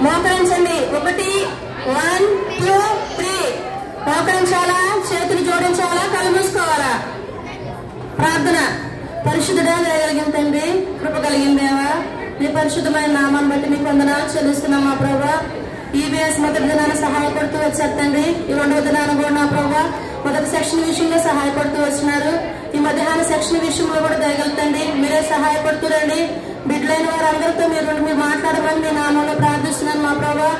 మోకరించండి. 1 1 2 3. మోకరించాలా, చేతులు జోడించాలా, కళ్ళు మూసుకోవాలా? ప్రార్థన. పరిశుద్ధుడా, దయగలిగిన తండ్రి, కృప కలిగిన దేవా, నీ పరిశుద్ధమైన నామాన్ని బట్టి మీకు వందనాలు చెల్లిస్తున్నాం మా ప్రభా. ఈబీఎస్ మొదటి దినాన్ని సహాయపడుతూ వచ్చారు తండ్రి. ఈ 2వ దినాన్ని కూడా నా ప్రభా మొదటి సెక్షన్ విషయంలో సహాయపడుతూ వచ్చినారు. ఈ మధ్యాహ్న సెక్షన్ విషయంలో కూడా దయగలుగుతండి. మీరే సహాయపడుతురండి. బిడ్డలైన వారందరితో మీరు మాట్లాడమని మీ నామంలో ప్రార్థిస్తున్నాను మా ప్రభా.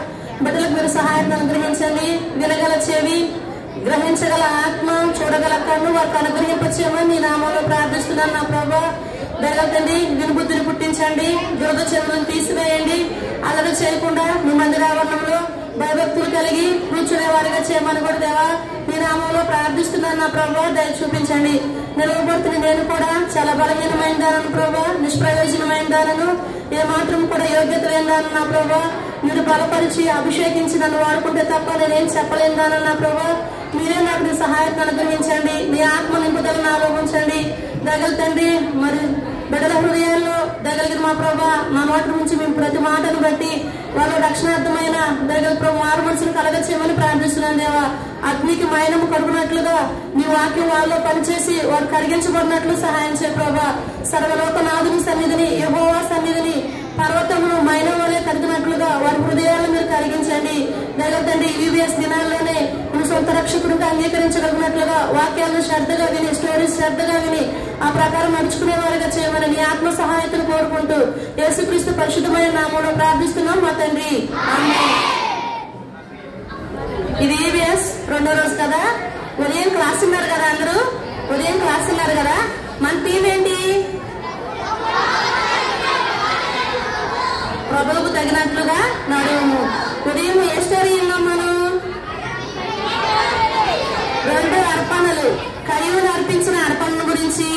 బిడ్డలకు మీరు సహాయాన్ని అనుగ్రహించండి. వినగల చెవి, గ్రహించగల ఆత్మ, చూడగల కన్ను వారికి అనుగ్రహింపచేయమని మీ నామంలో ప్రార్థిస్తున్నాను నా ప్రభా. దయగలుగుతండి. వినుబుద్ధిని పుట్టించండి. దురద చెవులను తీసివేయండి. అల్లరి చేయకుండా మీ మందిర ఆవరణంలో భయభక్తులు కలిగి కూర్చునే వారిగా చేయమని కూడా దేవా మీ నామంలో ప్రార్థిస్తున్నాను నా ప్రభా. దయ చూపించండి. నిలవబడుతున్న నేను కూడా చాలా బలహీనమైన దానను ప్రభా, నిష్ప్రయోజనమైన దానను, ఏమాత్రం కూడా యోగ్యత లేని దానను నా ప్రభా. మీరు బలపరిచి అభిషేకించి నన్ను వాడుకుంటే తప్ప నేనేం చెప్పలేని దానను నా ప్రభా. మీరే నాకు నీ సహాయాన్ని అనుగ్రహించండి. నీ ఆత్మ నింపుదలను నాలో ఉంచండి. దగలుతండి. మరి బిడ్డల హృదయాల్లో దగలిగిన మా ప్రభా, మా నోటి నుంచి మేము ప్రతి మాటను బట్టి వాళ్ళు రక్షణార్థమైన దగల ప్రభు ఆరు మనసును కలగచేయమని ప్రార్థిస్తున్నాను దేవా. అగ్నికి మైనము కడుగునట్లుగా నీ వాక్యం వాళ్ళలో పనిచేసి వారు కరిగించబడినట్లు సహాయం చేయ ప్రభా. సర్వలోకనాథుని సన్నిధిని, యెహోవా సన్నిధిని పర్వతమును మైనం వలె కరిగినట్లుగా వారి హృదయాలను మీరు కరిగించండి. దయగలుగుతండి. ఈబీఎస్ దినాల్లోనే మీ సొంత రక్షకుడిగా అంగీకరించగలిగినట్లుగా వాక్యాలను శ్రద్ధగా విని, స్టోరీస్ శ్రద్ధగా విని ఆ ప్రకారం నడుచుకునే వారిగా చేయమని నీ ఆత్మ సహాయతను కోరుకుంటూ యేసుక్రీస్తు పరిశుద్ధమైన నామములో ప్రార్థిస్తున్నాం మా తండ్రి. ఇది ఈబీఎస్ 2వ రోజు కదా. ఉదయం క్లాస్ ఉన్నారు కదా, అందరూ ఉదయం క్లాస్ ఉన్నారు కదా. మన టీం ఏంటి? ప్రభువుకు తగినట్లుగా నడుము. ఉదయం ఏ స్టోరీ విన్నాం మనం? 2 అర్పణలు. కయ్యూను అర్పించిన అర్పణను గురించి,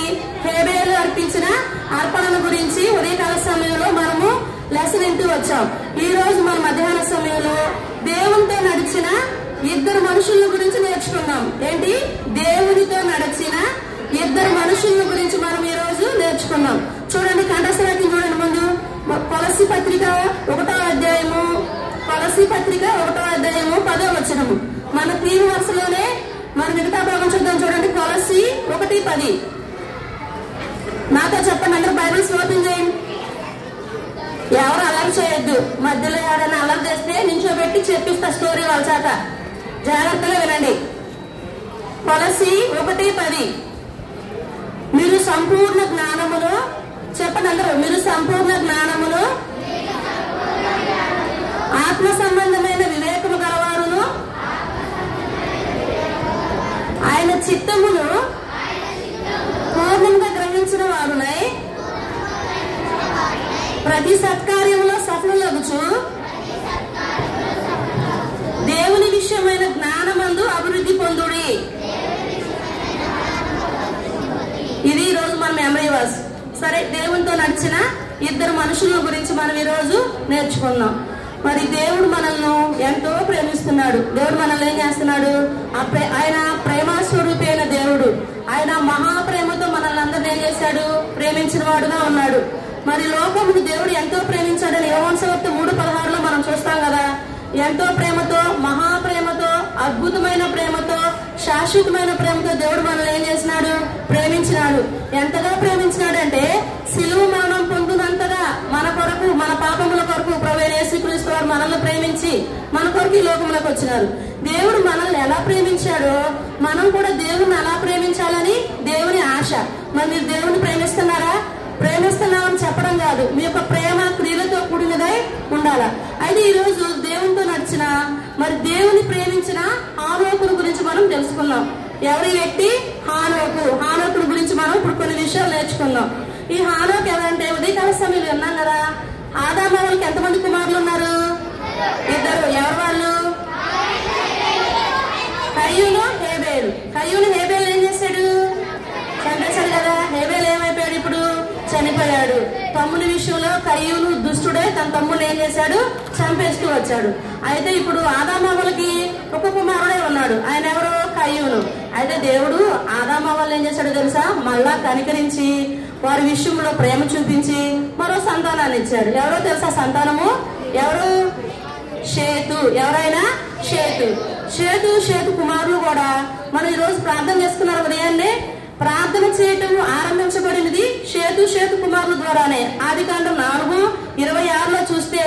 హేబేలు అర్పించిన అర్పణను గురించి ఉదయకాల సమయంలో మనము లెసన్ వింటూ వచ్చాం. ఈ రోజు మన మధ్యాహ్న సమయంలో దేవునితో నడిచిన 2 మనుషుల గురించి నేర్చుకున్నాం. ఏంటి? దేవునితో నడిచిన 2 మనుషుల గురించి మనం ఈ రోజు నేర్చుకున్నాం. చూడండి, కంఠస్థవాక్యం చూడండి. ముందు కొలస్సీ పత్రిక 1వ అధ్యాయము, కొలస్సీ పత్రిక 1వ అధ్యాయము 10వ వచనము. మన 3 వరుసలోనే మన మిగతా భాగం చూద్దాం. చూడండి, కొలస్సీ 1:10. నాతో చెప్పండి, అందరూ బైబిల్స్ ఓపెన్ చేయండి. ఎవరు అల్లరి చేయొద్దు. మధ్యలో ఎవరైనా అల్లరి చేస్తే నించోబెట్టి చెప్పిస్తా స్టోరీ వాళ్ళ చేత. జాగ్రత్తగా వినండి. కొలస్సీ 1:10. మీరు సంపూర్ణ జ్ఞానములో, చెప్పండి అందరూ, మీరు సంపూర్ణ జ్ఞానములో ఆత్మ సంబంధమైన వివేకము గలవారును, ఆయన చిత్తమును పూర్ణంగా గ్రహించిన వారునై ప్రతి సత్కార్యములో సఫలులగుచు దేవుని విషయమైన జ్ఞానమందు అభివృద్ధి పొందుడి. ఇది ఈ రోజు మన మెమరీ వర్స్. సరే, దేవునితో నడిచిన 2 మనుషుల గురించి మనం ఈ రోజు నేర్చుకుందాం. మరి దేవుడు మనల్ని ఎంతో ప్రేమిస్తున్నాడు. దేవుడు మనల్ని ఏం చేస్తున్నాడు? ఆయన ప్రేమస్వరూపి అయిన దేవుడు. ఆయన మహాప్రేమతో మనల్ని అందరినీ ఏం చేశాడు? ప్రేమించిన వాడుగా ఉన్నాడు. మరి లోకమును దేవుడు ఎంతో ప్రేమించాడని యోహాను సువార్త 3:16లో మనం చూస్తాం కదా. ఎంతో ప్రేమతో, మహాప్రేమతో, అద్భుతమైన ప్రేమతో, శాశ్వతమైన ప్రేమతో దేవుడు మనల్ని ఏం చేసినాడు? ప్రేమించినాడు. ఎంతగా ప్రేమించినాడంటే సిలువ మరణం పొందినంతగా మన కొరకు, మన పాపముల కొరకు ప్రభువైన యేసుక్రీస్తు వారు మనల్ని ప్రేమించి మన కొరకు ఈ లోకములకు వచ్చినారు. దేవుడు మనల్ని ఎలా ప్రేమించాడో మనం కూడా దేవుడిని అలా ప్రేమించాలని దేవుని ఆశ. మరి మీరు దేవుని ప్రేమిస్తున్నారా? ప్రేమిస్తున్నామని చెప్పడం కాదు, మీ యొక్క ప్రేమ క్రియలతో కూడినదై ఉండాలా. అయితే ఈ రోజు దేవునితో నడిచిన, మరి దేవుని ప్రేమించిన హానోకుని గురించి మనం తెలుసుకున్నాం. ఎవరి వ్యక్తి? హానోకు. హానోకుని గురించి మనం ఇప్పుడు కొన్ని విషయాలు నేర్చుకుందాం. ఈ హానోకు ఎవరంటే ఉదయకాల సమయంలో విన్నాం కదా. ఆదాము వాళ్ళకి ఎంతమంది కుమారులు ఉన్నారు? 2. ఎవరు వాళ్ళు? కయ్యూను, హేబేలు. కయ్యూను హేబేలు ఏం చేశాడు? చంపేశాడు కదా. హేబేలు ఏమైపోయాడు? ఇప్పుడు చనిపోయాడు. తమ్ముని విషయంలో కయ్యూను దుష్టుడే తన తమ్ముడు ఏం చేశాడు? చంపేస్తూ వచ్చాడు. అయితే ఇప్పుడు ఆదామవ్వలకి ఒక కుమారుడే ఉన్నాడు. ఆయన ఎవరు? కయ్యూను. అయితే దేవుడు ఆదామవ్వలు ఏం చేశాడో తెలుసా? మళ్ళా కనికరించి వారి విషయంలో ప్రేమ చూపించి మరో సంతానాన్ని ఇచ్చాడు. ఎవరో తెలుసా సంతానము? ఎవరు? షేతు. ఎవరైనా షేతు. షేతు కుమారులు కూడా మనం ఈరోజు ప్రార్థన చేసుకున్నారు ఉదయాన్నే. ప్రార్థన చేయటం ఆరంభించబడినది షేతు కుమారుల ద్వారానే. ఆదికాండం 4:26 చూస్తే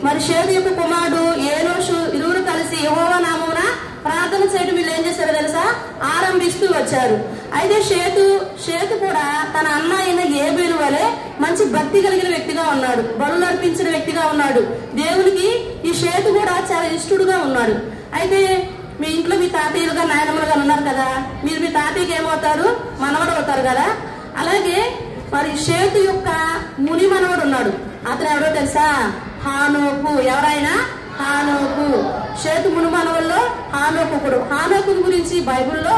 మరి షేతు యొక్క కుమారుడు ఏనోషు ఇరువురు కలిసి యెహోవా నామమున ప్రార్థన చేయడం వీళ్ళు ఏం చేశారో తెలుసా, ఆరంభిస్తూ వచ్చారు. అయితే షేతు కూడా తన అన్న అయిన ఏబేలు వలె మంచి భక్తి కలిగిన వ్యక్తిగా ఉన్నాడు, బలులు అర్పించిన వ్యక్తిగా ఉన్నాడు. దేవునికి ఈ షేతు కూడా చాలా ఇష్టడుగా ఉన్నాడు. అయితే మీ ఇంట్లో మీ తాతయ్యలుగా నాయనమ్మలుగా ఉన్నారు కదా, మీరు మీ తాతయ్యకి ఏమవుతారు, మనవడు అవుతారు కదా. అలాగే మరి షేతు యొక్క ముని మనవడు ఉన్నాడు. అతను ఎవరో తెలుసా, హానోకు. ఎవరైనా హానోకు. షేతు ముని మనవల్లో హానోకు ఒకడు. హానోకు గురించి బైబిల్లో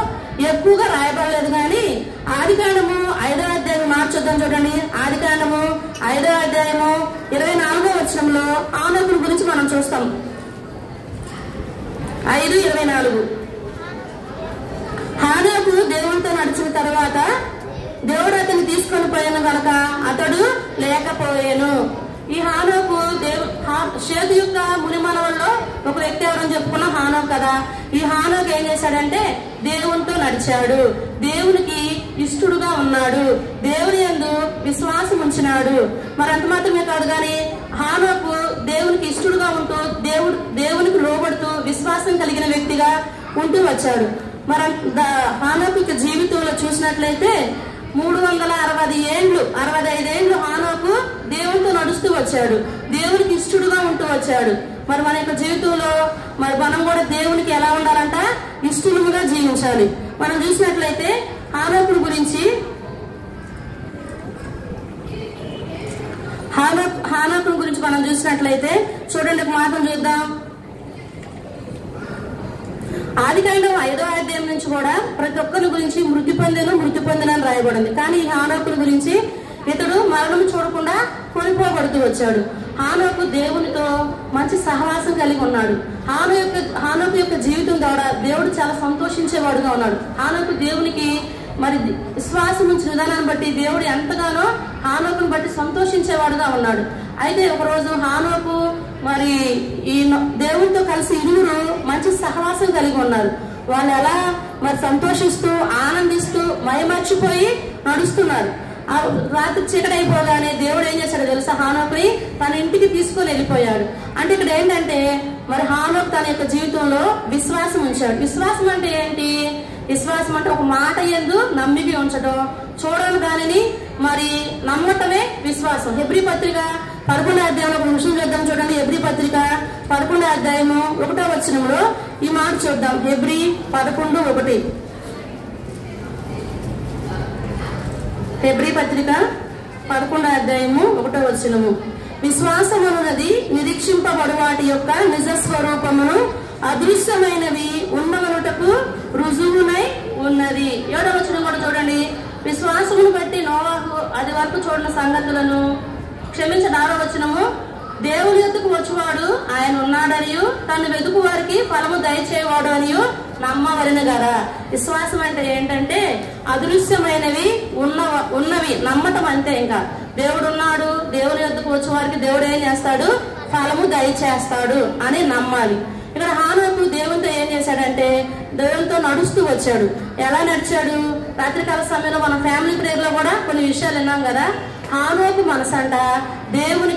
ఎక్కువగా రాయబడలేదు, కానీ ఆదికాండము 5వ అధ్యాయం మార్చొద్దాం చూడండి. ఆదికాండము 5వ అధ్యాయము 24వ వచనంలో హానోకు గురించి మనం చూస్తాం. 5:24. హానోకు దేవునితో నడిచిన తర్వాత దేవుడు అతన్ని తీసుకొని పోయాను కనుక అతడు లేకపోయాను. ఈ హానోకు షేతు యొక్క ముని మనవల్లో ఒక వ్యక్తి ఎవరని చెప్పుకున్న హానోకు కదా. ఈ హానోకు ఏం చేశాడంటే దేవునితో నడిచాడు, దేవునికి ఇష్టడుగా ఉన్నాడు, దేవుని యందు విశ్వాసం ఉంచినాడు. మరి అంత మాత్రమే కాదు, కానీ హానోకు దేవునికి ఇష్టడుగా ఉంటూ దేవునికి లోబడుతూ విశ్వాసం కలిగిన వ్యక్తిగా ఉంటూ వచ్చాడు. మరి హానోకు యొక్క జీవితంలో చూసినట్లయితే 65 ఏళ్ళు హానోకు దేవునితో నడుస్తూ వచ్చాడు, దేవునికి ఇష్టడుగా ఉంటూ వచ్చాడు. మరి మన యొక్క జీవితంలో మరి మనం కూడా దేవునికి ఎలా ఉండాలంట, ఇష్టలుగా జీవించాలి. మనం చూసినట్లయితే హానోకు గురించి మనం చూసినట్లయితే చూడండి, ఒక మాటను చూద్దాం. ఆదికాండం 5వ అధ్యాయం నుంచి కూడా ప్రతి ఒక్కరి గురించి మృతి పొందిన అని రాయబడింది. కానీ ఈ హానోకు గురించి ఇతడు మరణం చూడకుండా కొనిపోబడుతూ వచ్చాడు. హానోకు దేవునితో మంచి సహవాసం కలిగి ఉన్నాడు. హానోకు యొక్క జీవితం ద్వారా దేవుడు చాలా సంతోషించేవాడుగా ఉన్నాడు. హానోకు దేవునికి మరి విశ్వాసం ఉంచిన విధానాన్ని బట్టి దేవుడు ఎంతగానో హానోకుని బట్టి సంతోషించేవాడుగా ఉన్నాడు. అయితే ఒకరోజు హానోకు మరి ఈ దేవునితో కలిసి ఇరువురు మంచి సహవాసం కలిగి ఉన్నారు. వాళ్ళు ఎలా మరి సంతోషిస్తూ ఆనందిస్తూ మైమర్చిపోయి నడుస్తున్నారు. ఆ రాత్రి చీకటి అయిపోగానే దేవుడు ఏం చేశాడు తెలుసా, హానోకుని తన ఇంటికి తీసుకొని వెళ్ళిపోయాడు. అంటే ఇక్కడ ఏంటంటే మరి హానోకు తన యొక్క జీవితంలో విశ్వాసం ఉంచాడు. విశ్వాసం అంటే ఏంటి? విశ్వాసం అంటే ఒక మాట యందు నమ్మిక ఉంచడం, చూడని దానిని మరి నమ్మటమే విశ్వాసం. హెబ్రీ పత్రిక 11వ అధ్యాయంలో ఒక విషయం చూద్దాం చూడండి. హెబ్రీ పత్రిక 11వ అధ్యాయము 1వ వచనంలో ఈ మాట చూద్దాం. హెబ్రీ 11:1. హెబ్రీ పత్రిక 11వ అధ్యాయము 1వ వచనము. విశ్వాసమనున్నది నిరీక్షింపబడు వాటి యొక్క నిజ స్వరూపమును అదృశ్యమైనవి ఉన్నవనుటకు రుజువునై ఉన్నది. 7వ వచనం కూడా చూడండి. విశ్వాసమును బట్టి నోవాహు అది వరకు చూడని సంగతులను క్షమించిన 6వ వచనము. దేవుని యొద్దకు వచ్చువాడు ఆయన ఉన్నాడనియు తను వెతుకు వారికి ఫలము దయచేవాడు అనియు నమ్మవలెను కదా. విశ్వాసం అంటే ఏంటంటే అదృశ్యమైనవి ఉన్నవి నమ్మటం అంతే. ఇంకా దేవుడు ఉన్నాడు, దేవుని యొద్దకు వచ్చే వారికి దేవుడు ఏం చేస్తాడు, ఫలము దయచేస్తాడు అని నమ్మాలి. ఇక్కడ హానోకు దేవునితో ఏం చేశాడంటే దేవునితో నడుస్తూ వచ్చాడు. ఎలా నడిచాడు? రాత్రికాల సమయంలో మన ఫ్యామిలీ ప్రేయర్ లో కూడా కొన్ని విషయాలు విన్నాం కదా. హానోకు మనసు అంట దేవుని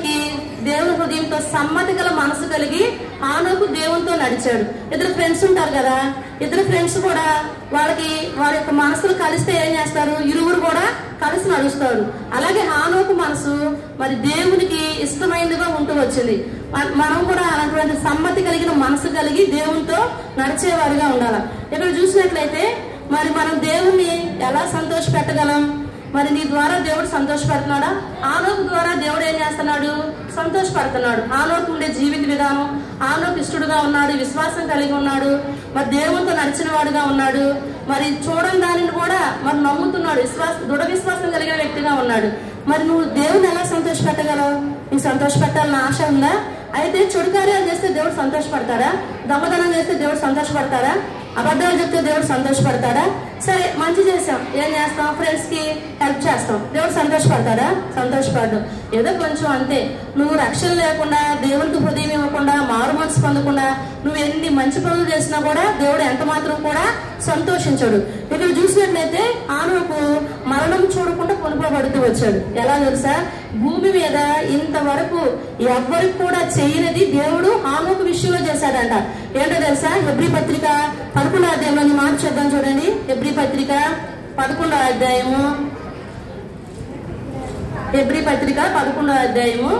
హృదయంతో సమ్మతి గల మనసు కలిగి హానోకు దేవునితో నడిచాడు. ఇద్దరు ఫ్రెండ్స్ ఉంటారు కదా, ఇద్దరు ఫ్రెండ్స్ కూడా వారి యొక్క మనసులు కలిస్తే ఏం చేస్తారు, ఇరువురు కూడా కలిసి నడుస్తారు. అలాగే హానోకు మనసు మరి దేవునికి ఇష్టమైనదిగా ఉంటూ వచ్చింది. మనం కూడా అలాంటి సమ్మతి కలిగిన మనసు కలిగి దేవునితో నడిచేవారిగా ఉండాలి. ఇక్కడ చూసినట్లయితే మరి మనం దేవుణ్ణి ఎలా సంతోష పెట్టగలం? మరి నీ ద్వారా దేవుడు సంతోషపడుతున్నాడా? హానోకు ద్వారా దేవుడు ఏం చేస్తున్నాడు, సంతోషపడుతున్నాడు. హానోకు ఉండే జీవిత విధానం, హానోకు ఇష్టడుగా ఉన్నాడు, విశ్వాసం కలిగి ఉన్నాడు, మరి దేవునితో నడిచిన వాడుగా ఉన్నాడు, మరి చూడని దానిని కూడా మరి నమ్ముతున్నాడు, దృఢ విశ్వాసం కలిగిన వ్యక్తిగా ఉన్నాడు. మరి నువ్వు దేవుని ఎలా సంతోష పెట్టగలవు? నీకు సంతోష పెట్టాలని ఆశ ఉందా? అయితే చెడు కార్యాలు చేస్తే దేవుడు సంతోషపడతారా? దొంగతనం చేస్తే దేవుడు సంతోషపడతారా? అబద్ధాలు చెప్తే దేవుడు సంతోషపడతాడా? సరే మంచి చేసాం, ఏం చేస్తాం? ఫ్రెండ్స్ కి హెల్ప్ చేస్తాం, దేవుడు సంతోషపడతాడా? సంతోషపడ్డు. ఏదో కొంచెం అంతే. నువ్వు రక్షణ లేకుండా, దేవునికి హృదయం ఇవ్వకుండా, మారు మనసు పొందకుండా నువ్వు ఎన్ని మంచి పనులు చేసినా కూడా దేవుడు ఎంత మాత్రం కూడా సంతోషించడు. ఇక్కడ చూసినట్లయితే హానోకు మరణం చూడకుండా కొనుక్కోబడుతూ వచ్చాడు. ఎలా తెలుసా? భూమి మీద ఇంతవరకు ఎవ్వరికి కూడా చేయనిది దేవుడు హానోకు విషయంలో చేశాడంట. ఏంటో తెలుసా? హెబ్రీ పత్రిక 11వ అధ్యాయంలో మాట చూద్దాం చూడండి. హెబ్రీ పత్రిక 11వ అధ్యాయము, హెబ్రీ పత్రిక 11వ అధ్యాయము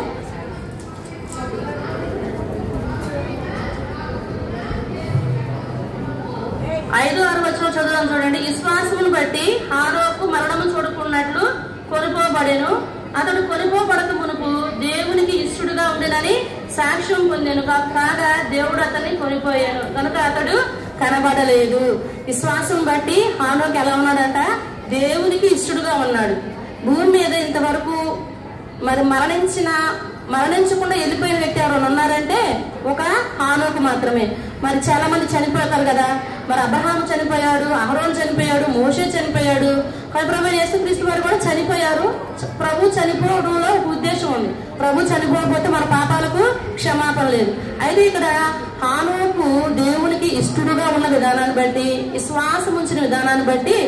5-6 వచనం చదువుదాం చూడండి. విశ్వాసమును బట్టి హానోకు మరణము చూడకున్నట్లు కొనుకోబడెను. అతడు కొనుకోబడక మునుపు దేవునికి ఇష్టడుగా ఉండేనని సాక్ష్యం పొందెను. కాగా దేవుడు అతన్ని కొనిపోయాను కనుక అతడు కనబడలేదు. విశ్వాసం బట్టి హానోకు ఎలా ఉన్నాడంట? దేవునికి ఇష్టడుగా ఉన్నాడు. భూమి మీద ఇంతవరకు మరి మరణించకుండా వెళ్ళిపోయిన వ్యక్తి ఎవరైనా ఉన్నారంటే ఒక హానోకు మాత్రమే. మరి చాలా మంది చనిపోతారు కదా. మరి అబ్రహాము చనిపోయాడు, అహరోను చనిపోయాడు, మోషే చనిపోయాడు, ప్రభువైన యేసుక్రీస్తు వారు కూడా చనిపోయారు. ప్రభు చనిపోవడంలో ఒక ఉద్దేశం ఉంది. ప్రభు చనిపోకపోతే మన పాపాలకు క్షమాపణ లేదు. అయితే ఇక్కడ హానోకు దేవునికి ఇష్టడుగా ఉన్న విధానాన్ని బట్టి, విశ్వాసం ఉంచిన విధానాన్ని బట్టి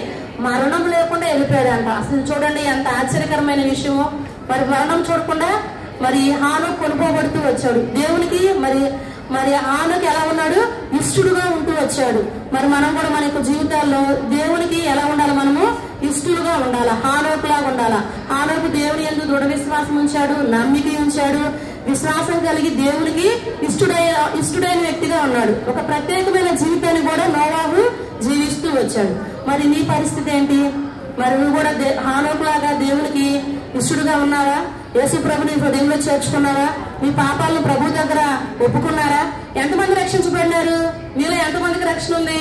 మరణం లేకుండా వెళ్ళిపోయాడంట. అసలు చూడండి ఎంత ఆశ్చర్యకరమైన విషయమో. మరి మరణం చూడకుండా మరి హానోకు కొనుక్కోబడుతూ వచ్చాడు దేవునికి. మరి హానోకు ఎలా ఉన్నాడు? ఇష్టడుగా ఉంటూ వచ్చాడు. మరి మనం కూడా మన యొక్క జీవితాల్లో దేవునికి ఎలా ఉండాలి? మనము ఇష్టలుగా ఉండాలా, హానోకు లాగా ఉండాలా. హానోకు దేవుని యందు దృఢ విశ్వాసం ఉంచాడు, నమ్మిక ఉంచాడు, విశ్వాసం కలిగి దేవునికి ఇష్టడైన వ్యక్తిగా ఉన్నాడు. ఒక ప్రత్యేకమైన జీవితాన్ని కూడా నోవాహు జీవిస్తూ వచ్చాడు. మరి నీ పరిస్థితి ఏంటి? మరి నువ్వు కూడా హానోకు లాగా దేవునికి ఇష్టడుగా ఉన్నావా? యేసు ప్రభుని హృదయంలో చేర్చుకున్నారా? మీ పాపాలను ప్రభు దగ్గర ఒప్పుకున్నారా? ఎంతమంది రక్షించబడినారు? మీలో ఎంతమందికి రక్షణ ఉంది?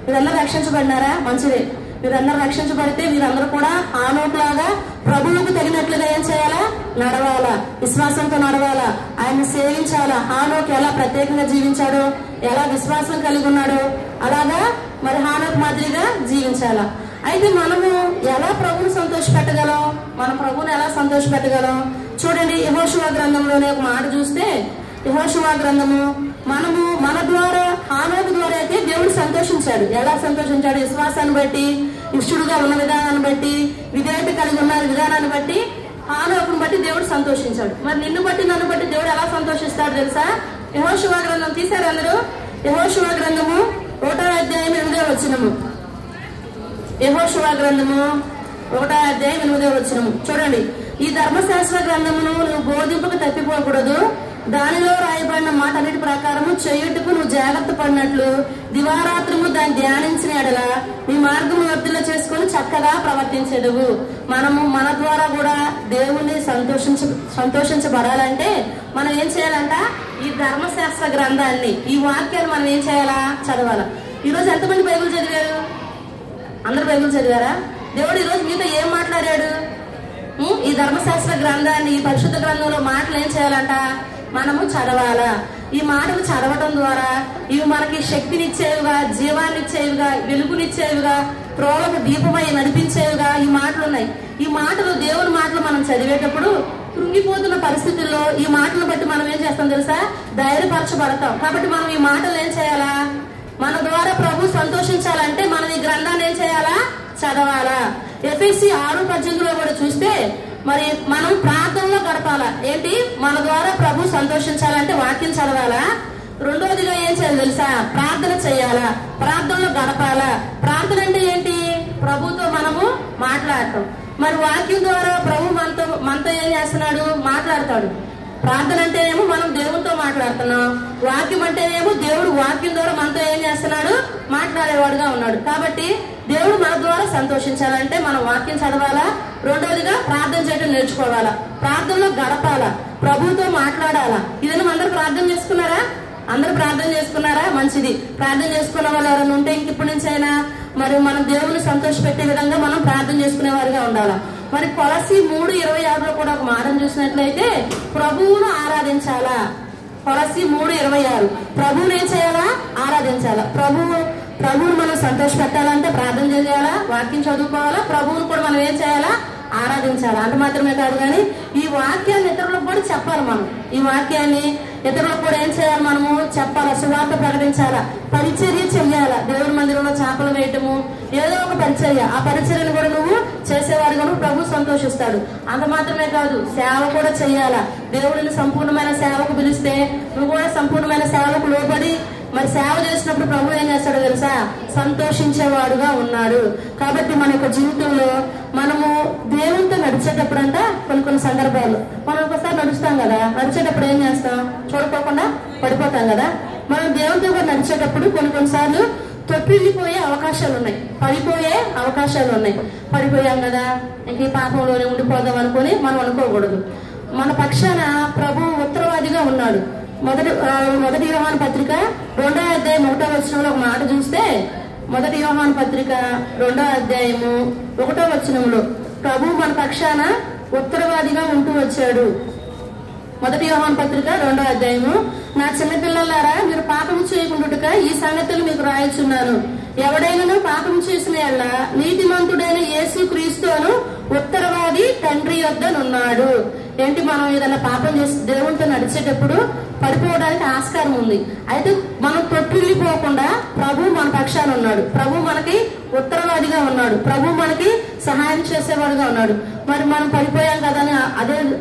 మీరందరూ రక్షించబడినారా? మంచిదే. మీరందరూ రక్షించబడితే మీరందరూ కూడా హానోకు లాగా ప్రభువుకు తగినట్లుగా ఏం చేయాలా? నడవాలా, విశ్వాసంతో నడవాలా, ఆయన సేవించాలా. హానోకు ఎలా ప్రత్యేకంగా జీవించాడో, ఎలా విశ్వాసం కలిగి ఉన్నాడో అలాగా మరి హానోకు మాదిరిగా జీవించాలా. అయితే మనము ఎలా ప్రభువుని సంతోషపెట్టగలం? మన ప్రభువుని ఎలా సంతోషపెట్టగలం? చూడండి, యెహోషువ గ్రంథంలోనే ఒక మాట చూస్తే, యెహోషువ గ్రంథము మన ద్వారా హానోకు ద్వారా అయితే దేవుడు సంతోషించాడు. ఎలా సంతోషించాడు? విశ్వాసాన్ని బట్టి, ఇష్టడుగా ఉన్న విధానాన్ని బట్టి, విధేయత కలిగి ఉన్న విధానాన్ని బట్టి, హానోకును బట్టి దేవుడు సంతోషించాడు. మరి నిన్ను బట్టి నన్ను బట్టి దేవుడు ఎలా సంతోషిస్తాడు తెలుసా? యెహోషువ గ్రంథం తీశారు అందరూ. యెహోషువ గ్రంథము 1వ అధ్యాయం 8వ వచనము. యెహోషువ గ్రంథము 1వ అధ్యాయం 8వ వచనము చూడండి. ఈ ధర్మశాస్త్ర గ్రంథమును నువ్వు బోధింపకు తప్పిపోకూడదు. దానిలో రాయబడిన మాట అన్నిటి ప్రకారము చేయుటకు నువ్వు జాగ్రత్త పడినట్లు దివారాత్రము దాన్ని ధ్యానించిన ఎడల నీ మార్గము వర్తిలో చేసుకుని చక్కగా ప్రవర్తించేదవు. మనము మన ద్వారా కూడా దేవుణ్ణి సంతోషించబడాలంటే మనం ఏం చేయాలంట? ఈ ధర్మశాస్త్ర గ్రంథాన్ని, ఈ వాక్యాలు మనం ఏం చేయాలా? చదవాలా. ఈరోజు ఎంతమంది బైబిల్ చదివారు? అందరు బైబిల్ చదివారా? దేవుడు ఈరోజు మీతో ఏం మాట్లాడాడు? ఈ ధర్మశాస్త్ర గ్రంథాన్ని, ఈ పరిశుద్ధ గ్రంథంలో మాటలు ఏం చేయాలంట? మనము చదవాలా. ఈ మాటలు చదవటం ద్వారా ఇవి మనకి శక్తినిచ్చేవిగా, జీవాన్నిచ్చేవిగా, వెలుగునిచ్చేవిగా, త్రోవకు దీపమై నడిపించేవిగా ఈ మాటలు ఉన్నాయి. ఈ మాటలు, దేవుని మాటలు మనం చదివేటప్పుడు కృంగిపోతున్న పరిస్థితుల్లో ఈ మాటలను బట్టి మనం ఏం చేస్తాం తెలుసా? ధైర్యపరచబడతాం. కాబట్టి మనం ఈ మాటలు ఏం చేయాలా? మన ద్వారా ప్రభు సంతోషించాలంటే మనం ఈ గ్రంథాన్ని ఏం చేయాలా? చదవాలా. ఎఫెసీ 6:18 కూడా చూస్తే మరి మనం ప్రార్థనలో గడపాలా. ఏంటి? మన ద్వారా ప్రభు సంతోషించాలంటే వాక్యం చదవాలా. రెండోదిగా ఏం చేయాలి తెలుసా? ప్రార్థన చేయాలా, ప్రార్థనలో గడపాలా. ప్రార్థన అంటే ఏంటి? ప్రభుతో మనము మాట్లాడటం. మరి వాక్యం ద్వారా ప్రభు మనతో ఏం చేస్తున్నాడు? మాట్లాడతాడు. ప్రార్థన అంటేనేమో మనం దేవునితో మాట్లాడుతున్నాం, వాక్యం అంటేనేమో దేవుడు వాక్యం ద్వారా మనతో ఏం చేస్తున్నాడు? మాట్లాడేవాడుగా ఉన్నాడు. కాబట్టి దేవుడు మన ద్వారా సంతోషించాలంటే మనం వాక్యం చదవాలా. రెండవదిగా ప్రార్థన చేయడం నేర్చుకోవాలా, ప్రార్థనలో గడపాలా, ప్రభువుతో మాట్లాడాలా. ఇదని అందరూ ప్రార్థన చేసుకున్నారా? అందరూ ప్రార్థన చేసుకున్నారా? మంచిది. ప్రార్థన చేసుకున్న వాళ్ళు ఎవరైనా ఉంటే ఇంక ఇప్పటి నుంచి అయినా మరి మనం దేవుని సంతోషపెట్టే విధంగా మనం ప్రార్థన చేసుకునే వారిగా ఉండాలా. మరి కొలసి 3:26 కూడా ఒక మాటను చూసినట్లయితే ప్రభువును ఆరాధించాలా. కొలసి 3:26 ప్రభువుని ఏం చేయాలా? ఆరాధించాలా. ప్రభువుని మనం సంతోష పెట్టాలంటే ప్రార్థన చేయాలా, వాక్యం చదువుకోవాలా, ప్రభువుని కూడా మనం ఏం చేయాలా, ఆరాధించాలి. అంత మాత్రమే కాదు కానీ ఈ వాక్యాన్ని ఇతరులకు కూడా చెప్పాలి. మనం ఈ వాక్యాన్ని ఇతరులకు కూడా ఏం చేయాలి, మనము చెప్పాలా, సువార్త ప్రకటించాలా, పరిచర్య చెయ్యాలా. దేవుడి మందిరంలో చేపలు వేయటము ఏదో ఒక పరిచర్య, ఆ పరిచర్యను కూడా నువ్వు చేసేవాడుగా ప్రభు సంతోషిస్తాడు. అంత మాత్రమే కాదు, సేవ కూడా చెయ్యాలా. దేవుడిని సంపూర్ణమైన సేవకు పిలిస్తే నువ్వు కూడా సంపూర్ణమైన సేవకు లోబడి మరి సేవ చేసినప్పుడు ప్రభు ఏం చేస్తాడో తెలుసా, సంతోషించేవాడుగా ఉన్నాడు. కాబట్టి మన యొక్క జీవితంలో మనము దేవునితో నడిచేటప్పుడు అంట కొన్ని సందర్భాలు మనం ఒకసారి నడుస్తాం కదా, నడిచేటప్పుడు ఏం చేస్తాం, చూడుకోకుండా పడిపోతాం కదా. మనం దేవునితో కూడా నడిచేటప్పుడు కొన్నిసార్లు తొట్టిల్లిపోయే అవకాశాలు ఉన్నాయి, పడిపోయే అవకాశాలు ఉన్నాయి. పడిపోయాం కదా, ఇంక ఈ పాపంలోనే ఉండిపోదాం అనుకుని మనం అనుకోకూడదు. మన పక్షాన ప్రభు ఉత్తరవాదిగా ఉన్నాడు. మొదటి యోహాను పత్రిక 2వ అధ్యాయం 1వ వచనంలో ఒక మాట చూస్తే, మొదటి యోహాను పత్రిక 2వ అధ్యాయము 1వ వచనంలో ప్రభు మన పక్షాన ఉత్తరవాదిగా ఉంటూ వచ్చాడు. మొదటి యోహాను పత్రిక 2వ అధ్యాయము, నా చిన్నపిల్లలారా మీరు పాపము చేయకుండుటక ఈ సంగతులు మీకు రాయచున్నాను. ఎవడైనా పాపం చేసిన యెడల నీతిమంతుడైన యేసు క్రీస్తును ఉత్తరవాది తండ్రి యొద్దనున్నాడు. ఏంటి, మనం ఏదైనా పాపం చేసి దేవునితో నడిచేటప్పుడు పడిపోవడానికి ఆస్కారం ఉంది. అయితే మనం తొట్టిల్లిపోకుండా ప్రభు మన పక్షాన ఉన్నాడు, ప్రభు మనకి ఉత్తరవాదిగా ఉన్నాడు, ప్రభు మనకి సహాయం చేసేవాడుగా ఉన్నాడు. మరి మనం పడిపోయాం కదా అని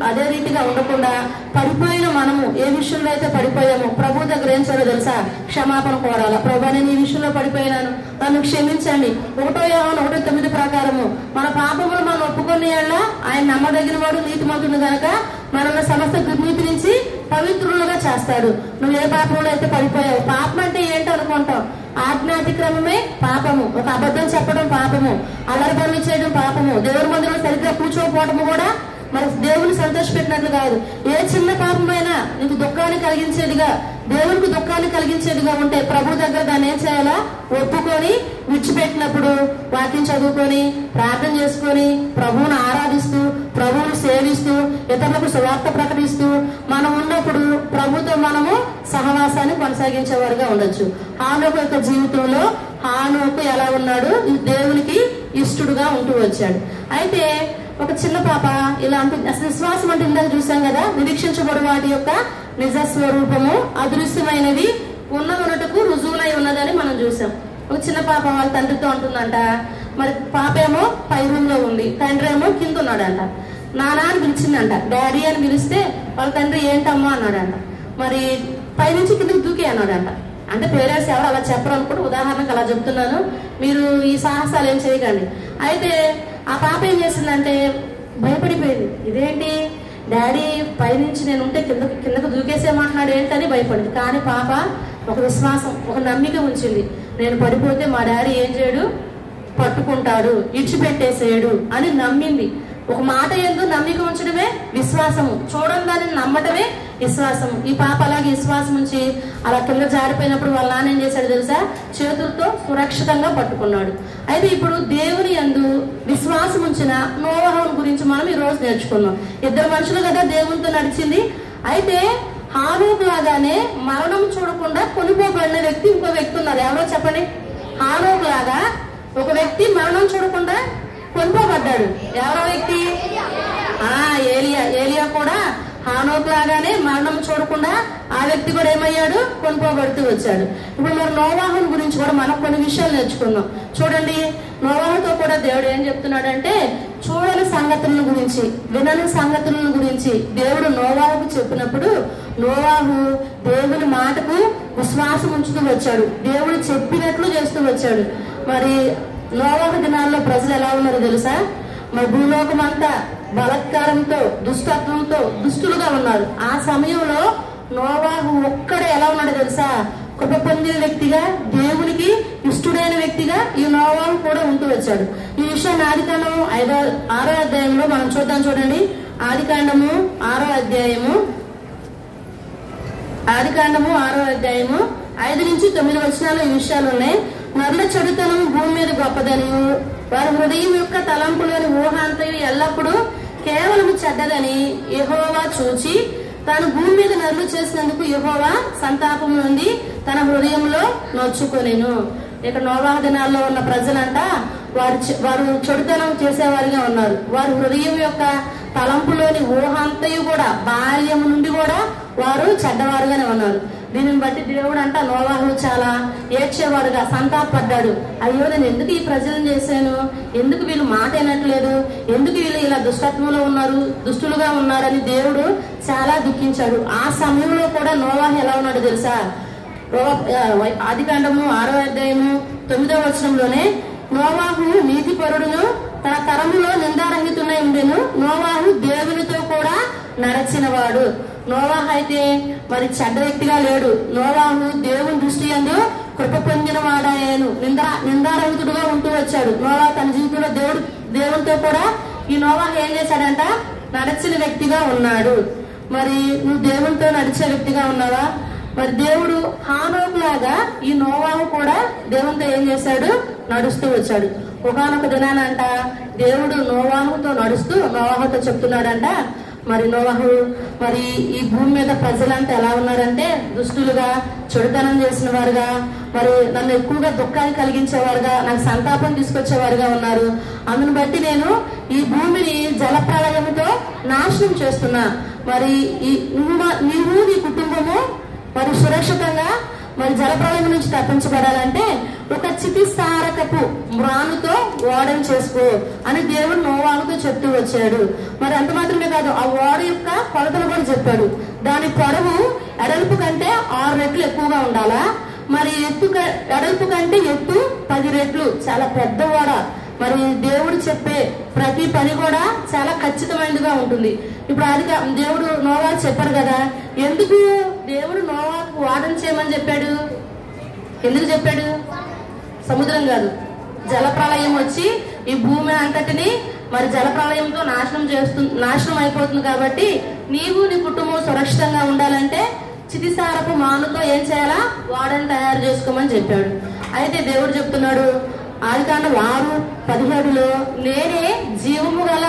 అదే రీతిగా ఉండకుండా పడిపోయిన మనము ఏ విషయంలో అయితే పడిపోయామో ప్రభు దగ్గర ఏం చేయాలో తెలుసా, క్షమాపణ కోరాలా. ప్రభు నేను ఈ విషయంలో పడిపోయినాను, నన్ను క్షమించండి. 1వ యోహాను 1:9 ప్రకారము మన పాపములు మనం ఒప్పుకొని ఆయన నమ్మదగిన వాడు నీతిమంతుడు గనక మనల్ని సమస్త దుర్నీతి నుంచి పవిత్రులుగా చేస్తాడు. నువ్వు ఏ పాపంలో అయితే పడిపోయావు, పాపం అంటే ఏంటో అనుకుంటావు, ఆజ్ఞాతిక్రమమే పాపము, ఒక అబద్ధం చెప్పడం పాపము, అల్లరి పనులు చేయడం పాపము, దేవుడి మందిరంలో సరిగ్గా కూర్చోకపోవడము కూడా మరి దేవుని సంతోషపెట్టినట్లు కాదు. ఏ చిన్న పాపమైనా నీకు దుఃఖాన్ని కలిగించేదిగా, దేవునికి దుఃఖాన్ని కలిగించేదిగా ఉంటే ప్రభు దగ్గర దాన్ని ఏం చేయాలా, ఒప్పుకొని విడిచిపెట్టినప్పుడు వాక్యం చదువుకొని ప్రార్థన చేసుకొని ప్రభువును ఆరాధిస్తూ ప్రభువును సేవిస్తూ ఇతరులకు సువార్త ప్రకటిస్తూ మనం ఉన్నప్పుడు ప్రభుతో మనము సహవాసాన్ని కొనసాగించేవారుగా ఉండొచ్చు. హానోకు యొక్క జీవితంలో హానోకు ఎలా ఉన్నాడు, దేవునికి ఇష్టడుగా ఉంటూ వచ్చాడు. అయితే ఒక చిన్న పాప ఇలా అంటుంది, అసలు విశ్వాసం అంటే ఇందాక చూసాం కదా, నిరీక్షించబడు వాటి యొక్క నిజ స్వరూపము అదృశ్యమైనది ఉన్నదొనటకు రుజువులై ఉన్నదని మనం చూసాం. ఒక చిన్న పాప వాళ్ళ తండ్రితో అంటుందంట, మరి పాప ఏమో పై రూమ్ లో ఉంది, తండ్రి ఏమో కింద ఉన్నాడంట. నానా అని పిలిచిందంట, డాడీ అని పిలిస్తే వాళ్ళ తండ్రి ఏంటమ్మా అన్నాడంట. మరి పైనుంచి కిందకి దూకే అన్నాడంట. అంటే పేరెంట్స్ ఎవరు అలా చెప్పరు అనుకుంటే ఉదాహరణకు అలా చెప్తున్నాను, మీరు ఈ సాహసాలు ఏం చేయకండి. అయితే ఆ పాప ఏం చేసిందంటే భయపడిపోయింది. ఇదేంటి డాడీ పైనుంచి నేను ఉంటే కిందకు దూకేసేమంటున్నాడు ఏంటని భయపడింది. కానీ పాప ఒక విశ్వాసం, ఒక నమ్మిక ఉంచింది. నేను పడిపోతే మా డాడీ ఏం చేయడు, పట్టుకుంటాడు, ఇడిచిపెట్టేసేయడు అని నమ్మింది. ఒక మాట ఎందు నమ్మిక ఉంచడమే విశ్వాసము, చూడడం దానిని నమ్మటమే విశ్వాసము. ఈ పాప అలాగే విశ్వాసం ఉంచి అలా కింద జారిపోయినప్పుడు వాళ్ళ నాన్న ఏం చేశాడు తెలుసా, చేతులతో సురక్షితంగా పట్టుకున్నాడు. అయితే ఇప్పుడు దేవుని యందు విశ్వాసం ఉంచిన నోవహును గురించి మనం ఈ రోజు నేర్చుకున్నాం. ఇద్దరు మనుషులు కదా దేవునితో నడిచింది. అయితే హానోకు లాగానే మరణం చూడకుండా కొనుక్కోబడిన వ్యక్తి ఇంకో వ్యక్తి ఉన్నారు. ఎవరో చెప్పండి. హానోకు లాగా ఒక వ్యక్తి మరణం చూడకుండా కొనుక్కోబడ్డాడు. ఎవరో వ్యక్తి? ఏలియా కూడా హానోకు లాగానే మరణం చూడకుండా ఆ వ్యక్తి కూడా ఏమయ్యాడు, కొనుక్కోబడుతూ వచ్చాడు. ఇప్పుడు మరి నోవాహుని గురించి కూడా మనం కొన్ని విషయాలు నేర్చుకున్నాం. చూడండి, నోవాహుతో కూడా దేవుడు ఏం చెప్తున్నాడంటే, చూడని సంగతులను గురించి, వినని సంగతులను గురించి దేవుడు నోవాహుకు చెప్పినప్పుడు నోవాహు దేవుని మాటకు విశ్వాసం ఉంచుతూ వచ్చాడు, దేవుడు చెప్పినట్లు చేస్తూ వచ్చాడు. మరి నోవాహు దినాల్లో ప్రజలు ఎలా ఉన్నారో తెలుసా, మరి భూలోకం అంతా బలత్కారంతో దుష్టత్వంతో దుష్టులుగా ఉన్నారు. ఆ సమయంలో నోవాహు ఒక్కడే ఎలా ఉన్నాడో తెలుసా, కృప పొందిన వ్యక్తిగా, దేవునికి ఇష్టడైన వ్యక్తిగా ఈ నోవాహు కూడా ఉంటూ వచ్చాడు. ఈ విషయాన్ని ఆదికాండము 6వ అధ్యాయంలో మనం చూద్దాం. చూడండి, ఆదికాండము 6వ అధ్యాయము 5 నుంచి 9 వచనాలు ఈ విషయాలు ఉన్నాయి. నరుల చెడుతనం భూమి మీద గొప్పదని, వారి హృదయం యొక్క తలంపులోని ఊహాంతయు ఎల్లప్పుడూ కేవలం చెడ్డదని యెహోవా చూచి తాను భూమి మీద నరులు చేసినందుకు యెహోవా సంతాపం నుండి తన హృదయంలో నొచ్చుకొనెను. ఇక నోవాహు దినాల్లో ఉన్న ప్రజలంట వారు చెడుతనం చేసేవారిగా ఉన్నారు. వారి హృదయం యొక్క తలంపులోని ఊహ అంతయు కూడా బాల్యం నుండి కూడా వారు చెడ్డవారుగానే ఉన్నారు. దీనిని బట్టి దేవుడు అంట నోవాహు చాలా ఏడ్చేవాడుగా సంతాపడ్డాడు. అయ్యో, నేను ఎందుకు ఈ ప్రజలను చేశాను, ఎందుకు వీళ్ళు మాట వినట్లేదు, ఎందుకు వీళ్ళు ఇలా దుష్టత్వంలో ఉన్నారు, దుష్టులుగా ఉన్నారని దేవుడు చాలా దుఃఖించాడు. ఆ సమయంలో కూడా నోవాహు ఎలా ఉన్నాడు తెలుసా? ఆదికాండము 6వ అధ్యాయము 9వ వచనంలోనే నోవాహు నీతిపరుడును తన తరములో నిందారహితుడై ఉండెను. నోవాహు దేవునితో కూడా నడచినవాడు. నోవాహు అయితే మరి చెడ్డ వ్యక్తిగా లేడు. నోవాహు దేవుని దృష్టి యందు కృప పొందిన వాడాయను. నిందారహితుడుగా ఉంటూ వచ్చాడు. నోవాహు తన జీవితంలో దేవునితో కూడా ఈ నోవాహు ఏం చేశాడంట? నడిచిన వ్యక్తిగా ఉన్నాడు. మరి నువ్వు దేవునితో నడిచే వ్యక్తిగా ఉన్నావా? మరి దేవుడు హానోకు లాగా ఈ నోవాహు కూడా దేవునితో ఏం చేశాడు? నడుస్తూ వచ్చాడు. ఒకానొక దినానంట దేవుడు నోవాహుతో నడుస్తూ నోవాహుతో చెప్తున్నాడంట, మరి నోవాహు, మరి ఈ భూమి మీద ప్రజలంతా ఎలా ఉన్నారంటే దుష్టులుగా, చెడుతనం చేసిన వారుగా, మరి నన్ను ఎక్కువగా దుఃఖాన్ని కలిగించేవారుగా, నాకు సంతాపం తీసుకొచ్చేవారుగా ఉన్నారు. అందును బట్టి నేను ఈ భూమిని జలప్రళయముతో నాశనం చేస్తున్నా. మరి నీవు నీ కుటుంబము మరి సురక్షితంగా మరి జలప్రళయం నుంచి తప్పించబడాలంటే ఒక చితిసారకపు మ్రానుతో ఓడను చేసుకో అని దేవుడు నోవాహుతో చెప్తూ వచ్చాడు. మరి అంత మాత్రమే కాదు, ఆ ఓడ యొక్క కొలతలు కూడా చెప్పాడు. దాని పొడవు ఎడల్పు కంటే 6 రెట్లు ఎక్కువగా ఉండాలా, మరి ఎడల్పు కంటే ఎత్తు 10 రెట్లు. చాలా పెద్ద ఓడ. మరి దేవుడు చెప్పే ప్రతి పని కూడా చాలా ఖచ్చితమైనదిగా ఉంటుంది. ఇప్పుడు అది దేవుడు నోవాహు చెప్పారు కదా, ఎందుకు దేవుడు నోవాహుకు ఓడను చేయమని చెప్పాడు? ఎందుకు చెప్పాడు? సముద్రం కాదు, జలప్రళయం వచ్చి ఈ భూమి అంతటిని మరి జలప్రళయంతో నాశనం అయిపోతుంది. కాబట్టి నీవు నీ కుటుంబం సురక్షితంగా ఉండాలంటే చితిసారపు మానుతో ఏం చేయాలా? ఓడను తయారు చేసుకోమని చెప్పాడు. అయితే దేవుడు చెప్తున్నాడు ఆదికాండం 6:17లో, నేనే జీవము గల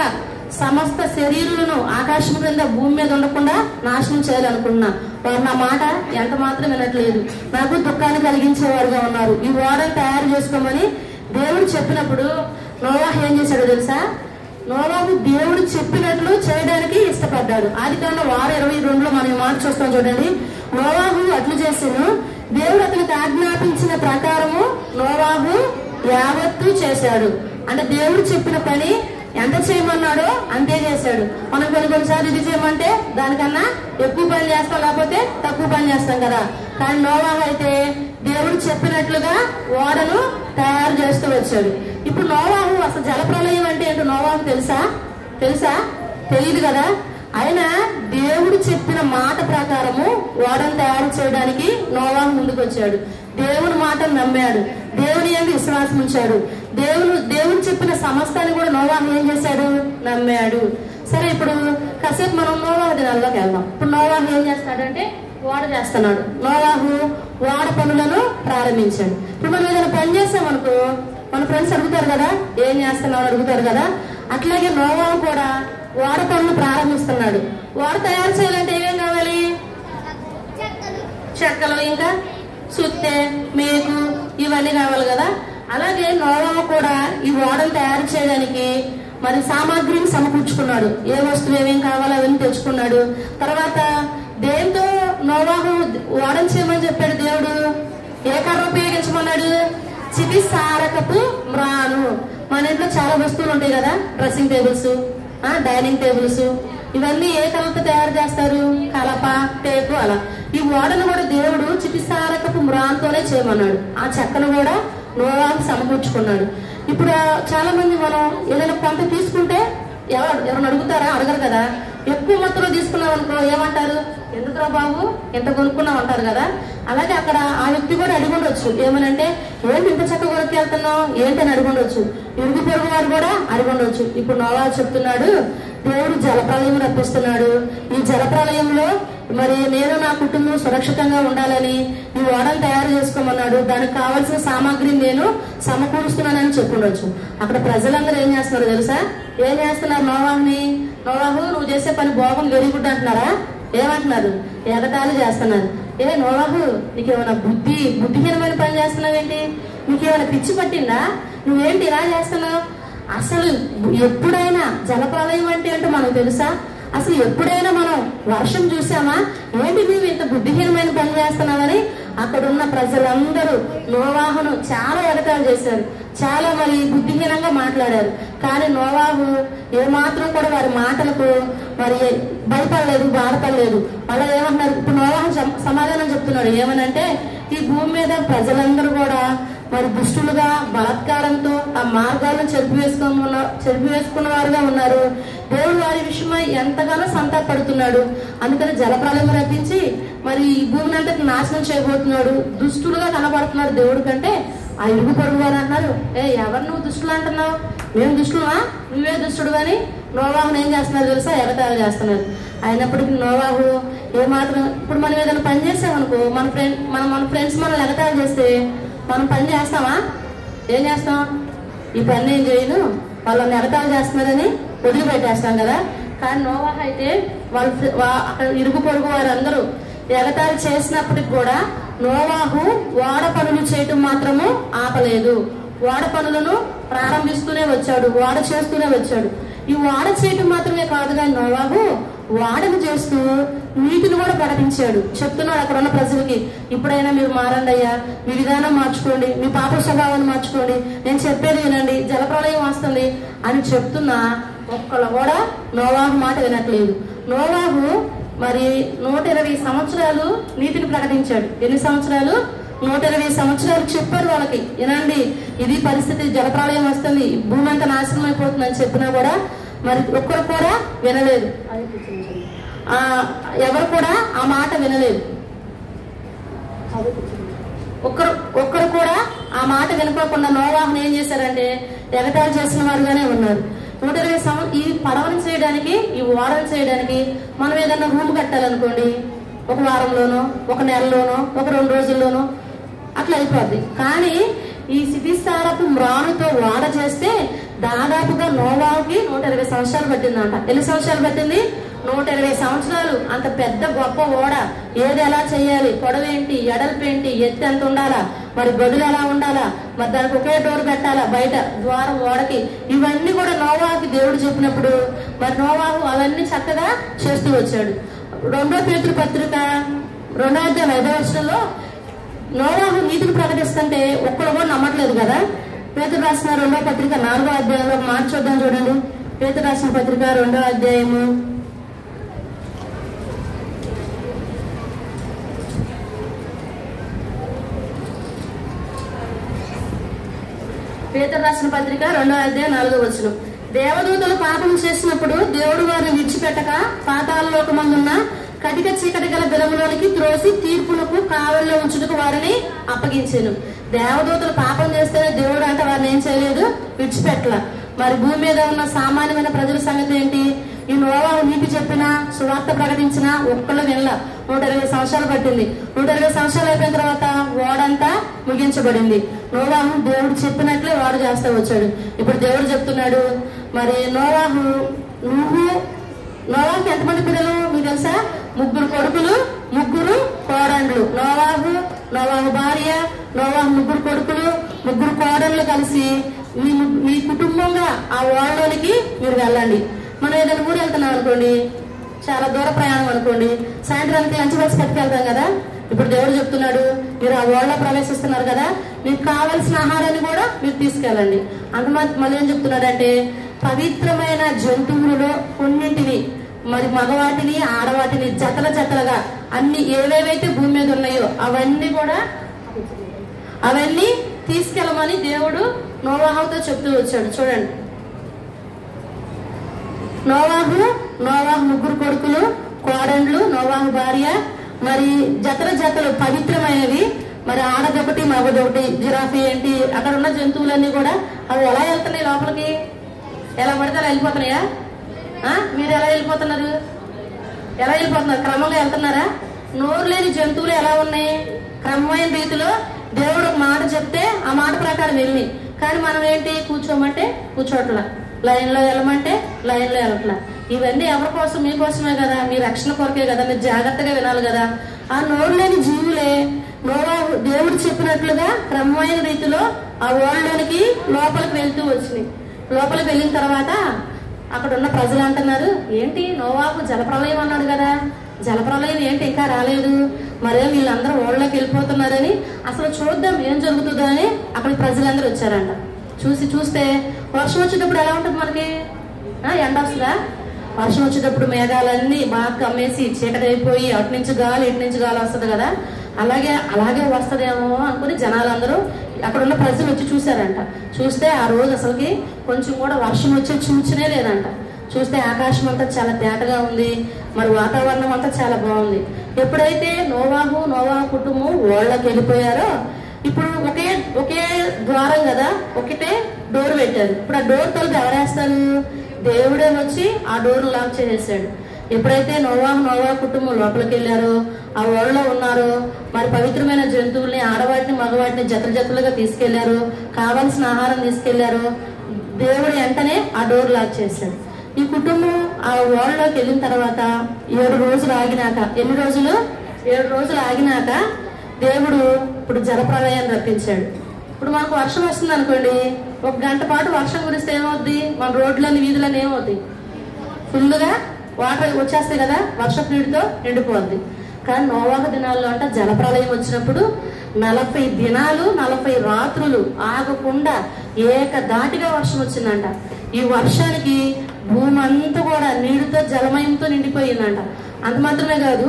సమస్త శరీరులను ఆకాశం క్రింద భూమి మీద ఉండకుండా నాశనం చేయాలనుకున్నా. వారు నా మాట ఎంత మాత్రం వినట్లేదు, నాకు దుఃఖాన్ని కలిగించేవారుగా ఉన్నారు. ఈ ఓడను తయారు చేసుకోమని దేవుడు చెప్పినప్పుడు నోవాహు ఏం చేశాడో తెలుసా? నోవాహు దేవుడు చెప్పినట్లు చేయడానికి ఇష్టపడ్డాడు. ఆదికాండం 6:22లో మనం ఈ మాట చూస్తాం చూడండి. నోవాహు అట్లు చేసాను, దేవుడు అతనికి ఆజ్ఞాపించిన ప్రకారము నోవాహు యావత్తు చేశాడు. అంటే దేవుడు చెప్పిన పని ఎంత చేయమన్నాడో అంతే చేశాడు. మనం కొన్నిసార్లు ఇది చేయమంటే దానికన్నా ఎక్కువ పని చేస్తాం, లేకపోతే తక్కువ పని చేస్తాం కదా. కానీ నోవాహు అయితే దేవుడు చెప్పినట్లుగా ఓడను తయారు చేస్తూ వచ్చాడు. ఇప్పుడు నోవాహు అసలు జలప్రళయం అంటే ఏంటో నోవాహు తెలుసా? తెలియదు కదా. అయినా దేవుడు చెప్పిన మాట ప్రకారము ఓడను తయారు చేయడానికి నోవాహు ముందుకు వచ్చాడు. దేవుని మాటను నమ్మాడు, దేవుని యందు విశ్వాసం ఉంచాడు. దేవుడు చెప్పిన సమస్తాన్ని కూడా నోవాహు ఏం చేశాడు? నమ్మాడు. సరే, ఇప్పుడు కాసేపు మనం నోవాహు దినాల్లోకి వెళ్దాం. ఇప్పుడు నోవాహు ఏం చేస్తాడంటే ఓడ చేస్తున్నాడు. నోవాహు ఓడ పనులను ప్రారంభించాడు. ఇప్పుడు మనం ఏదైనా పని చేస్తామనుకో మన ఫ్రెండ్స్ అడుగుతారు కదా, ఏం చేస్తున్నావు అడుగుతారు కదా. అట్లాగే నోవాహు కూడా ఓడ పనులు ప్రారంభిస్తున్నాడు. ఓడ తయారు చేయాలంటే ఏమేం కావాలి? చెక్కలు, ఇంకా సుత్తె, మేకు, ఇవన్నీ కావాలి కదా. అలాగే నోవాహు కూడా ఈ ఓడను తయారు చేయడానికి మరి సామాగ్రిని సమకూర్చుకున్నాడు. ఏ వస్తువు ఏమేం కావాలో అవన్నీ తెచ్చుకున్నాడు. తర్వాత దేంతో నోవాహు ఓడను చేయమని చెప్పాడు దేవుడు? ఏ కర్ర ఉపయోగించమన్నాడు? చితిసారకపు మ్రాను. మన ఇంట్లో చాలా వస్తువులు ఉంటాయి కదా, డ్రెస్సింగ్ టేబుల్స్, డైనింగ్ టేబుల్స్, ఇవన్నీ ఏ కలతో తయారు చేస్తారు? కలప, టేపు, అలా. ఈ ఓడను కూడా దేవుడు చితిసారకపు మ్రాన్తోనే చేయమన్నాడు. ఆ చెక్కను కూడా నోవాహు సమకూర్చుకున్నాడు. ఇప్పుడు చాలా మంది మనం ఏదైనా కొంత తీసుకుంటే ఎవరిని అడుగుతారా? అడగరు కదా. ఎక్కువ మొత్తంలో తీసుకున్నాం అనుకో ఏమంటారు? ఎందుకురా బాబు ఎంత కొనుక్కున్నాం అంటారు కదా. అలాగే అక్కడ ఆ వ్యక్తి కూడా అడిగుండొచ్చు, ఏమనంటే ఏంటి ఇంత చక్క కొనుక్కెళ్తున్నావు ఏంటని అడిగుండొచ్చు. ఇరుగు పొరుగు వారు కూడా అడిగుండొచ్చు. ఇప్పుడు నోవాహు చెప్తున్నాడు, దేవుడు జలప్రళయం రప్పిస్తున్నాడు. ఈ జలప్రళయంలో మరి నేను నా కుటుంబం సురక్షితంగా ఉండాలని ఈ ఓడను తయారు చేసుకోమన్నాడు. దానికి కావాల్సిన సామాగ్రిని నేను సమకూరుస్తున్నానని చెప్పుండొచ్చు. అక్కడ ప్రజలందరూ ఏం చేస్తున్నారు తెలుసా? ఏం చేస్తున్నారు నోవాహుని? నోవాహు నువ్వు చేసే పని బాగుంది, వెరీ గుడ్ అంటున్నారా? ఏమంటున్నారు? ఎగతాళి చేస్తున్నారు. నోవాహు నీకేమైనా బుద్ధిహీనమైన పని చేస్తున్నావేంటి? నీకేమైనా పిచ్చి పట్టిందా? నువ్వేంటి ఇలా చేస్తున్నావు? అసలు ఎప్పుడైనా జలప్రలయం అంటే ఏంటో మనకు తెలుసా? అసలు ఎప్పుడైనా మనం వర్షం చూసామా? ఏంటి నువ్వు ఇంత బుద్ధిహీనమైన పని చేస్తున్నావని అక్కడున్న ప్రజలందరూ నోవాహును చాలా ఎగతాళి చేశారు, చాలా మరి బుద్ధిహీనంగా మాట్లాడారు. కానీ నోవాహు ఏమాత్రం కూడా వారి మాటలకు మరి భయపడలేదు, బాధపడలేదు. అలా ఏమంటున్నారు, ఇప్పుడు నోవాహు సమాధానం చెప్తున్నాడు. ఏమనంటే, ఈ భూమి మీద ప్రజలందరూ కూడా మరి దుష్టులుగా బలాత్కారంతో ఆ మార్గాలను చెరిపివేసుకున్న వారుగా ఉన్నారు. దేవుడు వారి విషయమై ఎంతగానో సంతాపడుతున్నాడు. అందుకని జలప్రలయం రప్పించి మరి ఈ భూమిని అంతా నాశనం చేయబోతున్నాడు. దుష్టులుగా కనబడుతున్నాడు దేవుడు కంటే ఆ ఇరుగు పొరుగు వారు అన్నారు, ఎవరు నువ్వు దుష్టులు అంటున్నావు? మేము దుష్టులువా? నువ్వే దుష్టుడు అని నోవాహుని ఏం చేస్తున్నారు తెలుసా? ఎగతాళి చేస్తున్నారు. అయినప్పటికీ నోవాహు ఏమాత్రం, ఇప్పుడు మనం ఏదైనా పని చేసామనుకో, మన ఫ్రెండ్స్ మనల్ని ఎగతాళి చేస్తే మనం పని చేస్తామా? ఏం చేస్తాం? ఈ పని ఏం చేయను, వాళ్ళని ఎగతాళి చేస్తున్నారని వదిలిపెట్టేస్తాం కదా. కానీ నోవాహు అయితే అక్కడ ఇరుగు పొరుగు వారందరూ ఎగతాళి చేసినప్పటికి కూడా నోవాహు ఓడ పనులు చేయటం మాత్రము ఆపలేదు. ఓడ పనులను ప్రారంభిస్తూనే వచ్చాడు, ఓడ చేస్తూనే వచ్చాడు. ఈ ఓడ చేయటం మాత్రమే కాదు కానీ నోవాహు వాడను చేస్తూ నీతిని కూడా ప్రకటించాడు. చెప్తున్నాడు అక్కడ ఉన్న ప్రజలకి, ఇప్పుడైనా మీరు మారండి అయ్యా, మీ విధానం మార్చుకోండి, మీ పాప స్వభావాన్ని మార్చుకోండి, నేను చెప్పేది వినండి, జలప్రలయం వస్తుంది అని చెప్తున్నా ఒక్కళ్ళు కూడా నోవాహు మాట వినట్లేదు. నోవాహు మరి 120 సంవత్సరాలు నీతిని ప్రకటించాడు. ఎన్ని సంవత్సరాలు? 120 సంవత్సరాలు చెప్పారు వాళ్ళకి, వినండి ఇది పరిస్థితి, జలప్రలయం వస్తుంది, భూమి అంతా నాశనం అయిపోతుంది అని చెప్పినా కూడా మరి ఒక్కరు కూడా వినలేదు. ఎవరు కూడా ఆ మాట వినలేదు. ఒక్కరు కూడా ఆ మాట వినుకోకుండా నోవాహుని ఏం చేశారంటే ఎగతాళి చేసిన వారుగానే ఉన్నారు. 120 ఈ పడవను చేయడానికి, ఈ ఓడను చేయడానికి మనం ఏదన్నా రూమ్ కట్టాలనుకోండి, ఒక వారంలోనో, ఒక నెలలోనో, ఒక 2 రోజుల్లోనో అట్లా అయిపోద్ది. కానీ ఈ సిటిసారపు మ్రానుతో ఓడ చేస్తే దాదాపుగా నోవాహుకి 120 సంవత్సరాలు పట్టిందంట. ఎన్ని సంవత్సరాలు పట్టింది? 120 సంవత్సరాలు. అంత పెద్ద గొప్ప ఓడ ఏది ఎలా చేయాలి, పొడవేంటి, ఎడల్పేంటి, ఎత్తు ఎంత ఉండాలా, మరి గదులు ఎలా ఉండాలా, మరి దానికి ఒకే డోర్ పెట్టాలా బయట ద్వారం ఓడకి, ఇవన్నీ కూడా నోవాహుకి దేవుడు చెప్పినప్పుడు మరి నోవాహు అవన్నీ చక్కగా చేస్తూ వచ్చాడు. 2వ పేతురు పత్రిక 2వ అధ్యాయం 5వ వచనంలో నోవాహు నీతిని ప్రకటిస్తుంటే ఒక్కరు కూడా నమ్మట్లేదు కదా. పేతురు రాసిన 2వ పత్రిక 4వ అధ్యాయంలో మాట చూద్దాం చూడండి. పేతురు రాసిన పత్రిక 2వ అధ్యాయము 2వ అధ్యాయం 4వ వచనం. దేవదూతలు పాపం చేసినప్పుడు దేవుడు వారిని విడిచిపెట్టక పాతాళ లోకమందున్న కటిక చీకటి గల బిలములోనికి త్రోసి తీర్పునకు కావలిలో ఉంచుటకు వారిని అప్పగించాను. దేవదూతలు పాపం చేస్తేనే దేవుడు అంటే వారిని ఏం చేయలేదు, విడిచిపెట్టల. మరి భూమి మీద ఉన్న సామాన్యమైన ప్రజల సంగతి ఏంటి? ఈ నోవాహు నీతి చెప్పినా, సువార్త ప్రకటించినా ఒక్కళ్ళు వినల. 120 సంవత్సరాలు పట్టింది. 120 సంవత్సరాలు అయిపోయిన తర్వాత ఓడంతా ముగించబడింది. నోవాహు దేవుడు చెప్పినట్లే వాడు చేస్తూ వచ్చాడు. ఇప్పుడు దేవుడు చెప్తున్నాడు, మరి నోవాహుకి ఎంతమంది పిల్లలు మీకు తెలుసా? 3 కొడుకులు, 3 కోడళ్ళు. నోవాహు భార్య, నోవాహు 3 కొడుకులు, 3 కోడళ్ళు కలిసి మీ కుటుంబంగా ఆ ఓడలోనికి మీరు వెళ్ళండి. మనం ఏదైనా ఊరు వెళ్తున్నాం అనుకోండి, చాలా దూర ప్రయాణం అనుకోండి, సాయంత్రానికి లంచ్ బాక్స్ పట్టుకెళ్తాం కదా. ఇప్పుడు దేవుడు చెప్తున్నాడు, మీరు ఆ ఓడలో ప్రవేశిస్తున్నారు కదా, మీకు కావలసిన ఆహారాన్ని కూడా మీరు తీసుకెళ్ళండి. మళ్ళీ ఏం చెప్తున్నాడంటే, పవిత్రమైన జంతువులలో కొన్నింటిని, మరి మగవాటిని ఆడవాటిని జతలుగా అన్ని ఏవేవైతే భూమి మీద ఉన్నాయో అవన్నీ తీసుకెళ్ళమని దేవుడు నోవాహుతో చెప్తూ వచ్చాడు. చూడండి, నోవాహు 3 కొడుకులు, కోడళ్ళు, నోవాహు భార్య, మరి జతలు పవిత్రమైనవి, మరి ఆడదొకటి మగదొకటి, జిరాఫీ ఏంటి, అక్కడ ఉన్న జంతువులన్నీ కూడా అవి ఎలా వెళ్తున్నాయి లోపలికి? ఎలా పడితే అలా వెళ్ళిపోతున్నాయా? మీరు ఎలా వెళ్ళిపోతున్నారు? క్రమంగా వెళ్తున్నారా? నోరు లేని జంతువులు ఎలా ఉన్నాయి? క్రమమైన రీతిలో దేవుడు ఒక మాట చెప్తే ఆ మాట ప్రకారం వెళ్ళి. కానీ మనం ఏంటి, కూర్చోమంటే కూర్చోట్లా, లైన్లో వెళ్ళమంటే లైన్లో వెళ్ళట్లా. ఇవన్నీ ఎవరి కోసం? మీకోసమే కదా, మీ రక్షణ కొరకే కదా, మీరు జాగ్రత్తగా వినాలి కదా. ఆ నోరు లేని జీవులే నోవాహు దేవుడు చెప్పినట్లుగా క్రమమైన రీతిలో ఆ ఓడలోనికి లోపలికి వెళ్తూ వచ్చినాయి. లోపలికి వెళ్ళిన తర్వాత అక్కడ ఉన్న ప్రజలు అంటున్నారు, ఏంటి నోవాహు జలప్రలయం అన్నాడు కదా, జలప్రలయం ఏంటి ఇంకా రాలేదు, మరేం వీళ్ళందరూ ఓడలోకి వెళ్ళిపోతున్నారని అసలు చూద్దాం ఏం జరుగుతుందో అని అక్కడికి ప్రజలందరూ వచ్చారంట. చూస్తే వర్షం వచ్చేటప్పుడు ఎలా ఉంటుంది మనకి, ఎండ వస్తుందా? వర్షం వచ్చేటప్పుడు మేఘాలన్నీ బాగా కమ్మేసి చీకటి అయిపోయి అటు నుంచి గాలి ఇటు నుంచి గాలి వస్తుంది కదా, అలాగే వస్తుందేమో అనుకుని జనాలందరూ అక్కడ ఉన్న ప్రజలు వచ్చి చూశారంట. చూస్తే ఆ రోజు అసలుకి కొంచెం కూడా వర్షం వచ్చే సూచనే లేదంట. చూస్తే ఆకాశం అంతా చాలా తేటగా ఉంది, మరి వాతావరణం అంతా చాలా బాగుంది. ఎప్పుడైతే నోవాహు కుటుంబం ఓళ్ళకి వెళ్ళిపోయారో ఇప్పుడు ఒకే ద్వారం కదా, ఒకటే డోర్ పెట్టారు. ఇప్పుడు ఆ డోర్ తలుపు ఎవరేస్తారు? దేవుడే వచ్చి ఆ డోర్ లాక్ చేసేసాడు. ఎప్పుడైతే నోవాహు కుటుంబం లోపలికి వెళ్ళారో ఆ ఓళ్ళలో ఉన్నారో మరి పవిత్రమైన జంతువుల్ని ఆడవాటిని మగవాటిని జతలుగా తీసుకెళ్లారు, కావాల్సిన ఆహారం తీసుకెళ్లారు. దేవుడు వెంటనే ఆ డోర్ లాక్ చేశాడు. ఈ కుటుంబం ఆ ఓళ్ళలోకి వెళ్ళిన తర్వాత 7 రోజులు ఆగినాక, ఎన్ని రోజులు? 7 రోజులు ఆగినాక దేవుడు ఇప్పుడు జలప్రలయాన్ని రప్పించాడు. ఇప్పుడు మనకు వర్షం వస్తుంది అనుకోండి, 1 గంట పాటు వర్షం కురిస్తే ఏమవుద్ది? మన రోడ్లని వీధులని ఏమవుతాయి? ఫుల్గా వాటర్ వచ్చేస్తాయి కదా, వర్షపు నీటితో నిండిపోద్ది. కానీ నోవాహు దినాల్లో అంట జలప్రలయం వచ్చినప్పుడు 40 దినాలు 40 రాత్రులు ఆగకుండా ఏకధాటిగా వర్షం వచ్చిందంట. ఈ వర్షానికి భూమి అంతా కూడా నీటితో జలమయంతో నిండిపోయిందంట. అంత మాత్రమే కాదు,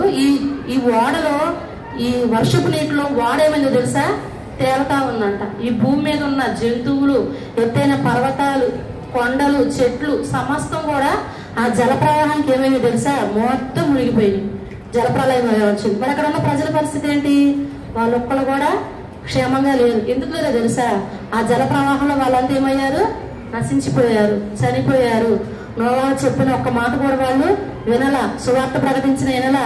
ఈ ఓడలో ఈ వర్షపు నీటిలో ఓడ ఏమైందో తెలుసా? తేలుతా ఉందంట. ఈ భూమి మీద ఉన్న జంతువులు, ఎత్తైన పర్వతాలు, కొండలు, చెట్లు సమస్తం కూడా ఆ జల ప్రవాహానికి ఏమైందో తెలుసా? మొత్తం మునిగిపోయింది. జలప్రలయం వచ్చింది. మరి అక్కడ ఉన్న ప్రజల పరిస్థితి ఏంటి? వాళ్ళొక్కరు కూడా క్షేమంగా లేరు. ఎందుకు లేదో తెలుసా? ఆ జల ప్రవాహంలో వాళ్ళంతా ఏమయ్యారు? నశించిపోయారు, చనిపోయారు. నోవాహు చెప్పిన ఒక్క మాట కూడా వాళ్ళు వినలా, సువార్త ప్రకటించిన వినలా.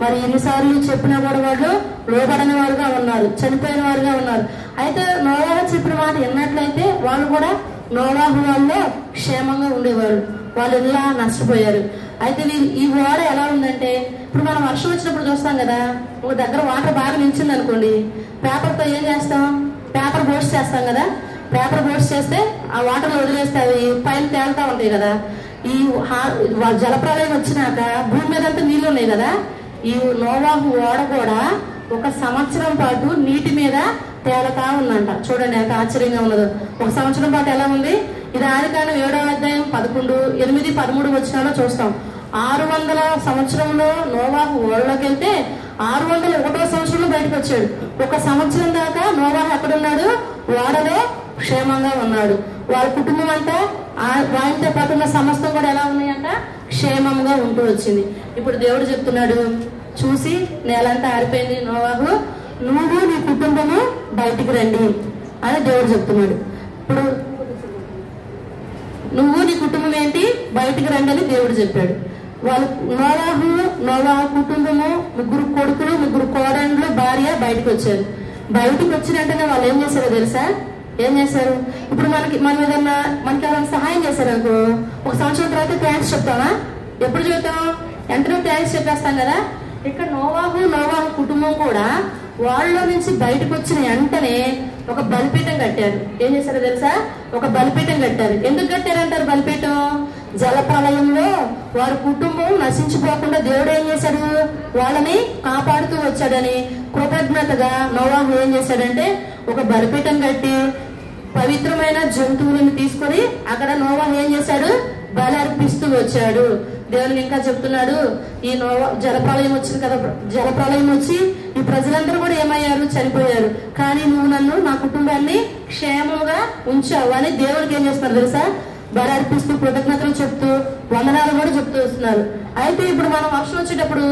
మరి ఎన్నిసార్లు చెప్పినా కూడా వాళ్ళు లోబడని వారుగా ఉన్నారు, చనిపోయిన వారుగా ఉన్నారు. అయితే నోవాహు చెప్పిన మాట విన్నట్లయితే వాళ్ళు కూడా నోవాహు వాళ్ళు క్షేమంగా ఉండేవారు. వాళ్ళు ఇలా నష్టపోయారు. అయితే ఈ ఓడ ఎలా ఉందంటే, ఇప్పుడు మనం వర్షం వచ్చినప్పుడు చూస్తాం కదా, ఒక దగ్గర వాటర్ బాగా నించింది అనుకోండి, పేపర్తో ఏం చేస్తాం? పేపర్ బోట్స్ చేస్తాం కదా. పేపర్ బోట్స్ చేస్తే ఆ వాటర్లో వదిలేస్తే అవి పైన తేలుతా ఉంటాయి కదా. ఈ జలప్రలయం వచ్చినాక భూమి మీద అంతా నీళ్ళు ఉన్నాయి కదా. ఈ నోవాహు ఓడ కూడా 1 సంవత్సరం పాటు నీటి మీద తేలుతా ఉందంట. చూడండి ఎంత ఆశ్చర్యంగా ఉన్నదో. 1 సంవత్సరం పాటు ఎలా ఉంది? ఇది ఆదికాండం 7వ అధ్యాయం 11, 8, 13 వచనాల్లో చూస్తాం. 600 సంవత్సరంలో నోవాహు ఓడలోకి వెళ్తే 601వ సంవత్సరంలో బయటకు వచ్చాడు. 1 సంవత్సరం దాకా నోవాహు ఎక్కడున్నాడు? ఓడలో క్షేమంగా ఉన్నాడు. వాళ్ళ కుటుంబం అంతా వారితో పాటు ఉన్న సమస్తం కూడా ఎలా ఉన్నాయంట? క్షేమంగా ఉంటూ వచ్చింది. ఇప్పుడు దేవుడు చెప్తున్నాడు, చూసి నేలంతా ఆరిపోయింది నోవాహు, నువ్వు నీ కుటుంబము బయటికి రండి అని దేవుడు చెప్తున్నాడు. ఇప్పుడు నువ్వు నీ కుటుంబం ఏంటి? బయటికి రండి అని దేవుడు చెప్పాడు. వాళ్ళు నోవాహు కుటుంబము 3 కొడుకులు, 3 కోడళ్ళు, భార్య బయటకు వచ్చారు. బయటకు వచ్చినట్టుగా వాళ్ళు ఏం చేశారో తెలుసా? ఏం చేశారు? ఇప్పుడు మనం ఏదన్నా మనకి ఎవరైనా సహాయం చేశారు అనుకో, 1 సంవత్సరం తర్వాత థ్యాంక్స్ చెప్తామా? ఎప్పుడు చెప్తాం? వెంటనే థ్యాంక్స్ చెప్పేస్తాం కదా. ఇక్కడ నోవాహు కుటుంబం కూడా వాళ్ళలో నుంచి బయటకు వచ్చిన వెంటనే ఒక బలిపీఠం కట్టారు. ఏం చేశారో తెలుసా? ఒక బలిపీఠం కట్టారు. ఎందుకు కట్టారంటారు బలిపీఠం? జలప్రలయంలో వారి కుటుంబం నశించిపోకుండా దేవుడు ఏం చేశాడు? వాళ్ళని కాపాడుతూ వచ్చాడని కృతజ్ఞతగా నోవాహు ఏం చేశాడంటే ఒక బలిపీఠం కట్టి పవిత్రమైన జంతువులను తీసుకొని అక్కడ నోవాహు ఏం చేశాడు? బలి అర్పిస్తూ వచ్చాడు. దేవుని ఇంకా చెప్తున్నాడు, ఈ జలప్రలయం వచ్చింది కదా, జలప్రలయం వచ్చి ఈ ప్రజలందరూ కూడా ఏమయ్యారు? చనిపోయారు. కానీ నువ్వు నన్ను, నా కుటుంబాన్ని క్షేమంగా ఉంచావు అని దేవుడికి ఏం చేస్తున్నారు తెలుసా? బలి అర్పిస్తూ కృతజ్ఞతలు చెప్తూ వందనాలు కూడా చెప్తూ వస్తున్నారు. అయితే ఇప్పుడు మనం వర్షం వచ్చేటప్పుడు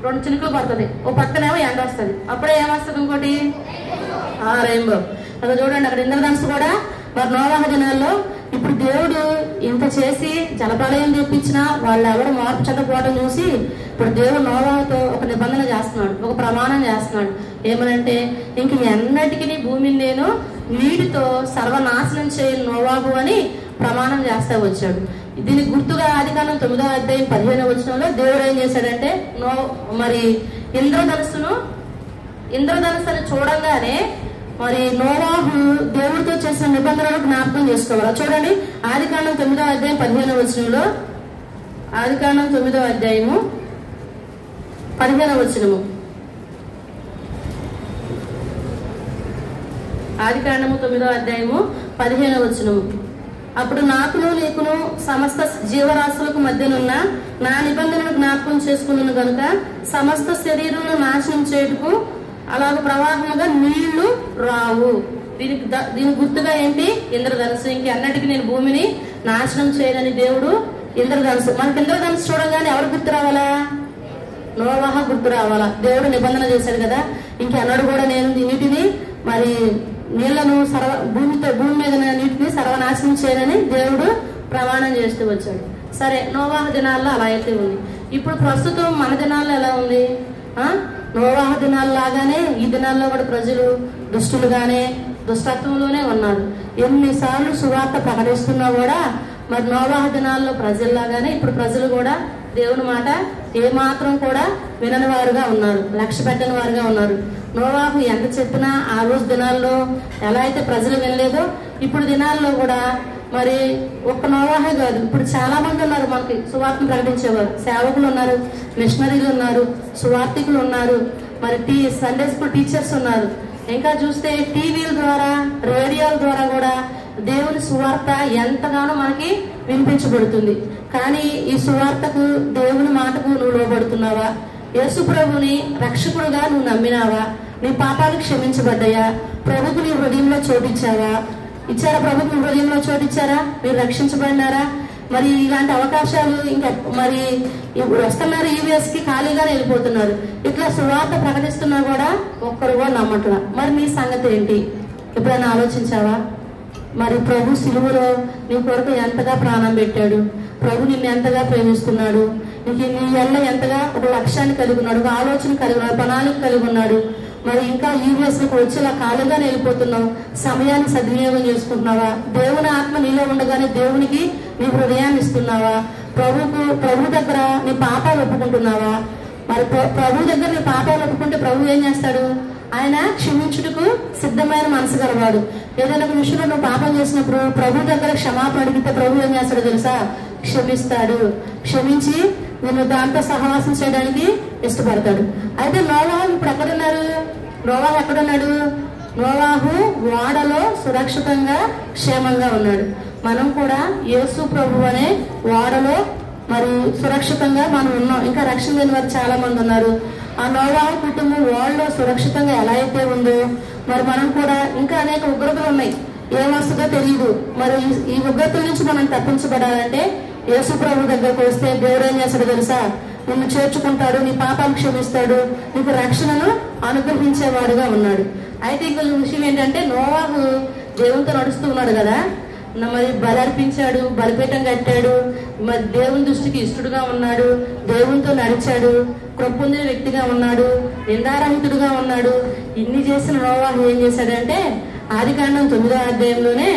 2 చినుకులు పడుతుంది, ఓ పక్కనేమో ఎండ వస్తుంది, అప్పుడే ఏమొస్తుంది? ఇంకోటి రెయిన్బో. అక్కడ చూడండి, అక్కడ ఇంద్రధనుసు కూడా మరి నోవాహు దినాల్లో ఇప్పుడు దేవుడు ఇంత చేసి జలప్రలయం తెప్పించినా వాళ్ళు ఎవరు మార్పు చెందకపోవడం చూసి ఇప్పుడు దేవుడు నోవాహుతో ఒక నిబంధన చేస్తున్నాడు, ఒక ప్రమాణం చేస్తున్నాడు. ఏమనంటే, ఇంక ఎన్నటికీ భూమిని నేను నీటితో సర్వనాశనం చేయను నోవాహు అని ప్రమాణం చేస్తా వచ్చాడు. దీనికి గుర్తుగా ఆదికాండం 9వ అధ్యాయం 15వ వచనంలో దేవుడు ఏం చేశాడంటే మరి ఇంద్రధనుస్సును చూడంగానే మరి నోవాహు దేవుడితో చేసిన నిబంధనలు జ్ఞాపకం చేసుకోవాలి. చూడండి, ఆదికాండం 9వ అధ్యాయం 15వ వచనంలో, ఆదికాండం 9వ అధ్యాయము 15వ వచనము, ఆదికాండము 9వ అధ్యాయము 15వ వచనము. అప్పుడు నాకును నీకును సమస్త జీవరాశులకు మధ్యనున్న నా నిబంధనను జ్ఞాపకం చేసుకున్నాను గనుక సమస్త శరీరంలో నాశనం చేయుటకు అలాగ ప్రవాహముగా నీళ్లు రావు. దీని గుర్తుగా ఏంటి? ఇంద్రధనుసు. ఇంకెన్నటికి నేను భూమిని నాశనం చేయనని దేవుడు ఇంద్రధనుసు. మనకి ఇంద్రధనుసు చూడగానే ఎవరు గుర్తు రావాలా? నోవాహు గుర్తు రావాలా. దేవుడు నిబంధన చేశాడు కదా, ఇంకెన్నడు కూడా నేను నీటిని మరి నీళ్లను భూమి మీద నీటిని సర్వనాశనం చేయనని దేవుడు ప్రమాణం చేస్తూ వచ్చాడు. సరే, నోవాహు దినాల్లో అలా అయితే ఉంది. ఇప్పుడు ప్రస్తుతం మన దినాల్లో ఎలా ఉంది? నోవాహు దినాల్లాగానే ఈ దినాల్లో కూడా ప్రజలు దుష్టులుగానే దుష్టత్వంలోనే ఉన్నారు. ఎన్నిసార్లు సువార్త ప్రకటిస్తున్నా కూడా మరి నోవాహు దినాల్లో ప్రజల్లాగానే ఇప్పుడు ప్రజలు కూడా దేవుని మాట ఏమాత్రం కూడా వినని వారుగా ఉన్నారు, లక్ష్య పెట్టని వారుగా ఉన్నారు. నోవాహు ఎంత చెప్పినా ఆ రోజు దినాల్లో ఎలా అయితే ప్రజలు వినలేదో ఇప్పుడు దినాల్లో కూడా మరి ఒక్క నోవాహే కాదు, ఇప్పుడు చాలా మంది ఉన్నారు మనకి సువార్తను ప్రకటించేవారు. సేవకులు ఉన్నారు, మిషనరీలు ఉన్నారు, సువార్థికులు ఉన్నారు, మరి సండే స్కూల్ టీచర్స్ ఉన్నారు. ఇంకా చూస్తే టీవీల ద్వారా, రేడియోల ద్వారా కూడా దేవుని సువార్త ఎంతగానో మనకి వినిపించబడుతుంది. కానీ ఈ సువార్తకు, దేవుని మాటకు నువ్వు లోబడుతున్నావా? యేసు ప్రభుని రక్షకుడుగా నువ్వు నమ్మినావా? నీ పాపాలు క్షమించబడ్డాయా? ప్రభుకు నీ హృదయంలో చోటిచ్చావా? ఇచ్చారా? ప్రభుకు నీ హృదయంలో చోటిచ్చారా? మీరు రక్షించబడినారా? మరి ఇలాంటి అవకాశాలు ఇంకా మరి వస్తున్నారు, యూఎస్ కి ఖాళీగానే వెళ్ళిపోతున్నారు. ఇట్లా సువార్త ప్రకటిస్తున్నా కూడా ఒక్కరు కూడా నమ్మట్లా. మరి నీ సంగతి ఏంటి? ఎప్పుడైనా ఆలోచించావా? మరి ప్రభు సిలువలో నీ కొరకు ఎంతగా ప్రాణం పెట్టాడు, ప్రభు నిన్ను ఎంతగా ప్రేమిస్తున్నాడు, నీకు నీ వల్ల ఎంతగా ఒక లక్ష్యాన్ని కలిగి ఉన్నాడు, ఒక ఆలోచన కలిగి ఉన్నాడు, ప్రణాళిక కలిగి ఉన్నాడు. మరి ఇంకా యూఎస్కి వచ్చి ఇలా ఖాళీగానే వెళ్ళిపోతున్నావు. సమయాన్ని సద్వినియోగం చేసుకుంటున్నావా? దేవుని ఆత్మ నీలో ఉండగానే దేవునికి నీ హృదయాన్ని ఇస్తున్నావా? ప్రభు దగ్గర నీ పాపాలు ఒప్పుకుంటున్నావా? మరి ప్రభు దగ్గర నీ పాపాలు ఒప్పుకుంటే ప్రభు ఏం చేస్తాడు? ఆయన క్షమించుటకు సిద్ధమైన మనసు గలవాడు. ఏదైనా ఒక విషయంలో నువ్వు పాపం చేసినప్పుడు ప్రభు దగ్గర క్షమాపణ అడిగితే ప్రభు ఏం చేస్తాడో తెలుసా? క్షమిస్తాడు. క్షమించి నేను దాంతో సహవాసం చేయడానికి ఇష్టపడతాడు. అయితే నోవాహు ఇప్పుడు ఎక్కడున్నారు? నోవాహు ఎక్కడున్నాడు? నోవాహు ఓడలో సురక్షితంగా క్షేమంగా ఉన్నాడు. మనం కూడా యేసు ప్రభు అనే ఓడలో మరి సురక్షితంగా మనం ఉన్నాం. ఇంకా రక్షణ లేని వారు చాలా మంది ఉన్నారు. ఆ నోవాహు కుటుంబం ఓడలో సురక్షితంగా ఎలా అయితే ఉందో మరి మనం కూడా ఇంకా అనేక ఉగ్రతలు ఉన్నాయి, ఏమొస్తుందో తెలియదు. మరి ఈ ఉగ్రతల నుంచి మనం తప్పించబడాలంటే యేసు ప్రభు దగ్గరకు వస్తే దేవుడు ఏం చేస్తాడో తెలుసా? నిన్ను చేర్చుకుంటాడు, నీ పాపాలు క్షమిస్తాడు, నీకు రక్షణను అనుగ్రహించేవాడుగా ఉన్నాడు. అయితే ఇంకొక విషయం ఏంటంటే నోవాహు దేవునితో నడుస్తూ ఉన్నాడు కదా, మరి బలర్పించాడు, బలిపీఠం కట్టాడు, మరి దేవుని దృష్టికి ఇష్టడుగా ఉన్నాడు, దేవునితో నడిచాడు, కృపొందిన వ్యక్తిగా ఉన్నాడు, నిందారహితుడుగా ఉన్నాడు. ఇన్ని చేసిన నోవాహు ఏం చేశాడంటే ఆదికాండం 9వ అధ్యాయంలోనే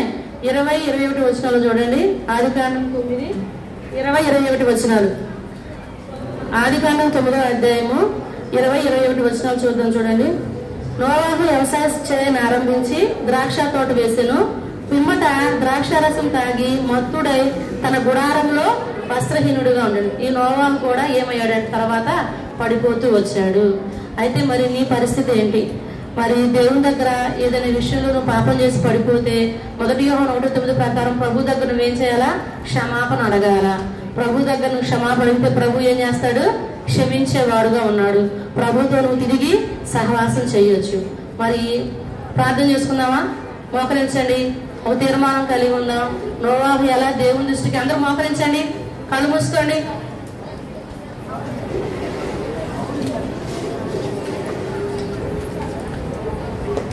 20-21 వచనాలు చూడండి. ఆదికాండం 9:20-21 వచనాలు. ఆదికాండం 9వ అధ్యాయము 20-21 వచనాలు చూద్దాం. చూడండి. నోవాహు వ్యవసాయం చేయని ఆరంభించి ద్రాక్ష తోట వేసెను. పిమ్మట ద్రాక్షారసం తాగి మత్తుడై తన గుడారంలో వస్త్రహీనుడిగా ఉన్నాడు. ఈ నోవాహు కూడా ఏమయ్యాడంటే తర్వాత పడిపోతూ వచ్చాడు. అయితే మరి నీ పరిస్థితి ఏంటి? మరి దేవుని దగ్గర ఏదైనా విషయంలో నువ్వు పాపం చేసి పడిపోతే 1 యోహాను 1:9 ప్రకారం ప్రభు దగ్గర నువ్వేం చేయాలా? క్షమాపణ అడగాల. ప్రభు దగ్గర నువ్వు క్షమాపణ అడిగితే ప్రభు ఏం చేస్తాడు? క్షమించేవాడుగా ఉన్నాడు. ప్రభుతో నువ్వు తిరిగి సహవాసం చేయొచ్చు. మరి ప్రార్థన చేసుకుందామా? మోకరించండి. ఒక తీర్మానం కలిగి ఉందాం. నోవాహు ఎలా దేవుని దృష్టికి, అందరూ మోకరించండి, కళ్ళు మూసుకోండి.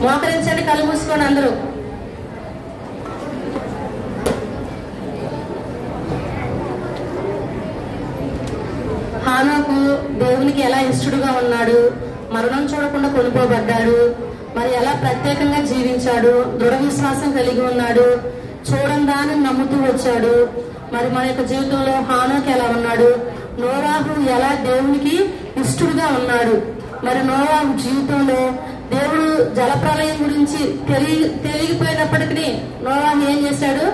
మోకరించండి, కళ్ళు మూసుకోండి అందరూ. హానోకు దేవునికి ఎలా ఇష్టడుగా ఉన్నాడు, మరణం చూడకుండా కొనుక్కోబడ్డాడు, మరి ఎలా ప్రత్యేకంగా జీవించాడు, దృఢ విశ్వాసం కలిగి ఉన్నాడు, చూడని దాన్ని నమ్ముతూ వచ్చాడు. మరి మన యొక్క జీవితంలో హానోకు ఎలా ఉన్నాడు, నోవాహు ఎలా దేవునికి ఇష్టడుగా ఉన్నాడు మరి నోవా జీవితంలో దేవుడు జలప్రలయం గురించి తెలియకపోయినప్పటికీ నోవా ఏం చేశాడు?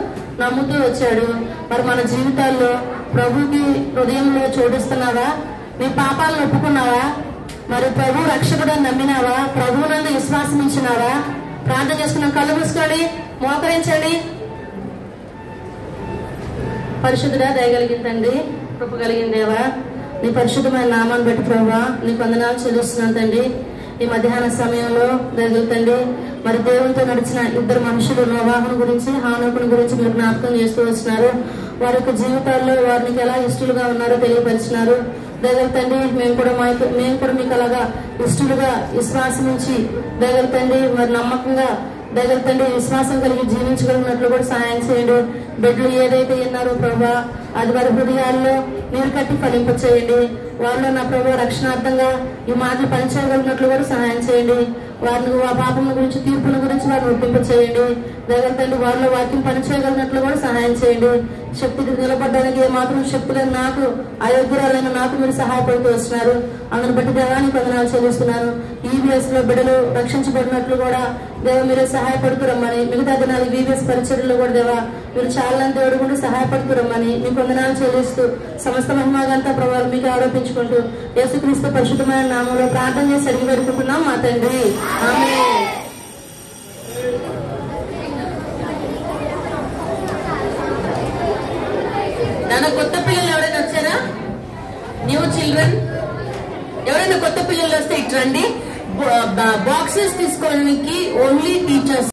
నమ్ముతూ వచ్చాడు. మరి మన జీవితాల్లో ప్రభుకి హృదయంలో చోటిస్తున్నావా? నీ పాపాలను ఒప్పుకున్నావా? మరి ప్రభు రక్షకుడు నమ్మినావా? ప్రభువునందు విశ్వాసం ఇచ్చినావా? ప్రార్థన చేసుకున్నాం. కళ్ళు మూసుకోండి, మోకరించండి. పరిశుద్ధుడా, దయగలిగిన తండ్రి, కృప కలిగిన దేవా, నీ పరిశుద్ధమైన నామాన్ని బట్టి ప్రభువా నీకు వందనాలు చెల్లిస్తున్నాను తండ్రి. ఈ మధ్యాహ్న సమయంలో దయగలుగుతండి మరి దేవునితో నడిచిన ఇద్దరు మనుషులు నోవాహుని గురించి, హానోకుని గురించి మీరు జ్ఞాపకం చేస్తూ వచ్చినారు. వారి యొక్క జీవితాల్లో వారికి ఎలా ఇష్టలుగా ఉన్నారో తెలియపరిచినారు. దయగలుగుతండి మేము కూడా మీకు అలాగా ఇష్టలుగా విశ్వాసం ఉంచి దయగలుగుతండి మరి నమ్మకంగా దయగలుగుతండి విశ్వాసం కలిగి జీవించగలిగినట్లు కూడా సహాయం చేయండి. బిడ్డలు ఏదైతే విన్నారో ప్రభా అది వారి హృదయాల్లో నీరు కట్టి ఫలింపచేయండి. వారిలో నా ప్రభు రక్షణార్థంగా ఈ మాటలు పనిచేయగలిగినట్లు కూడా సహాయం చేయండి. వారిని ఆ పాపం గురించి, తీర్పుల గురించి వారిని ఒప్పింపచేయండి. దయగలుగుతండి వారిలో వాక్యం పనిచేయగలిగినట్లు కూడా సహాయం చేయండి. శక్తి నిలబడడానికి ఏ మాత్రం శక్తి లేని నాకు, అయోగ్యురాలైన నాకు మీరు సహాయపడుతూ వస్తున్నారు. అందుని బట్టి దేవానికి వందనాలు చెల్లిస్తున్నాను. ఈబీఎస్ లో బిడ్డలు రక్షించబడినట్లు కూడా దేవ మీరే సహాయపడుతూ రమ్మని, మిగతా దినాలు ఈబీఎస్ పరిచర్యలో కూడా దేవా మీరు చాలా దేవుడు కూడా సహాయపడుతూ రమ్మని మీకు వందనాలు చెల్లిస్తూ సమస్త మహిమాగంతా ప్రభావం మీకు ఆరోపించుకుంటూ యేసుక్రీస్తు పరిశుద్ధమైన నామంలో ప్రార్థన చేసి అడిగి పెడుకుంటున్నాం మా తండ్రి. ఆమేన్. నాన్న కొత్త పిల్లలు ఎవరైనా వచ్చారా? న్యూ చిల్డ్రన్ ఎవరైనా కొత్త పిల్లలు వస్తే ఇట్రండి. బాక్సెస్ తీసుకోవడానికి ఓన్లీ టీచర్స్.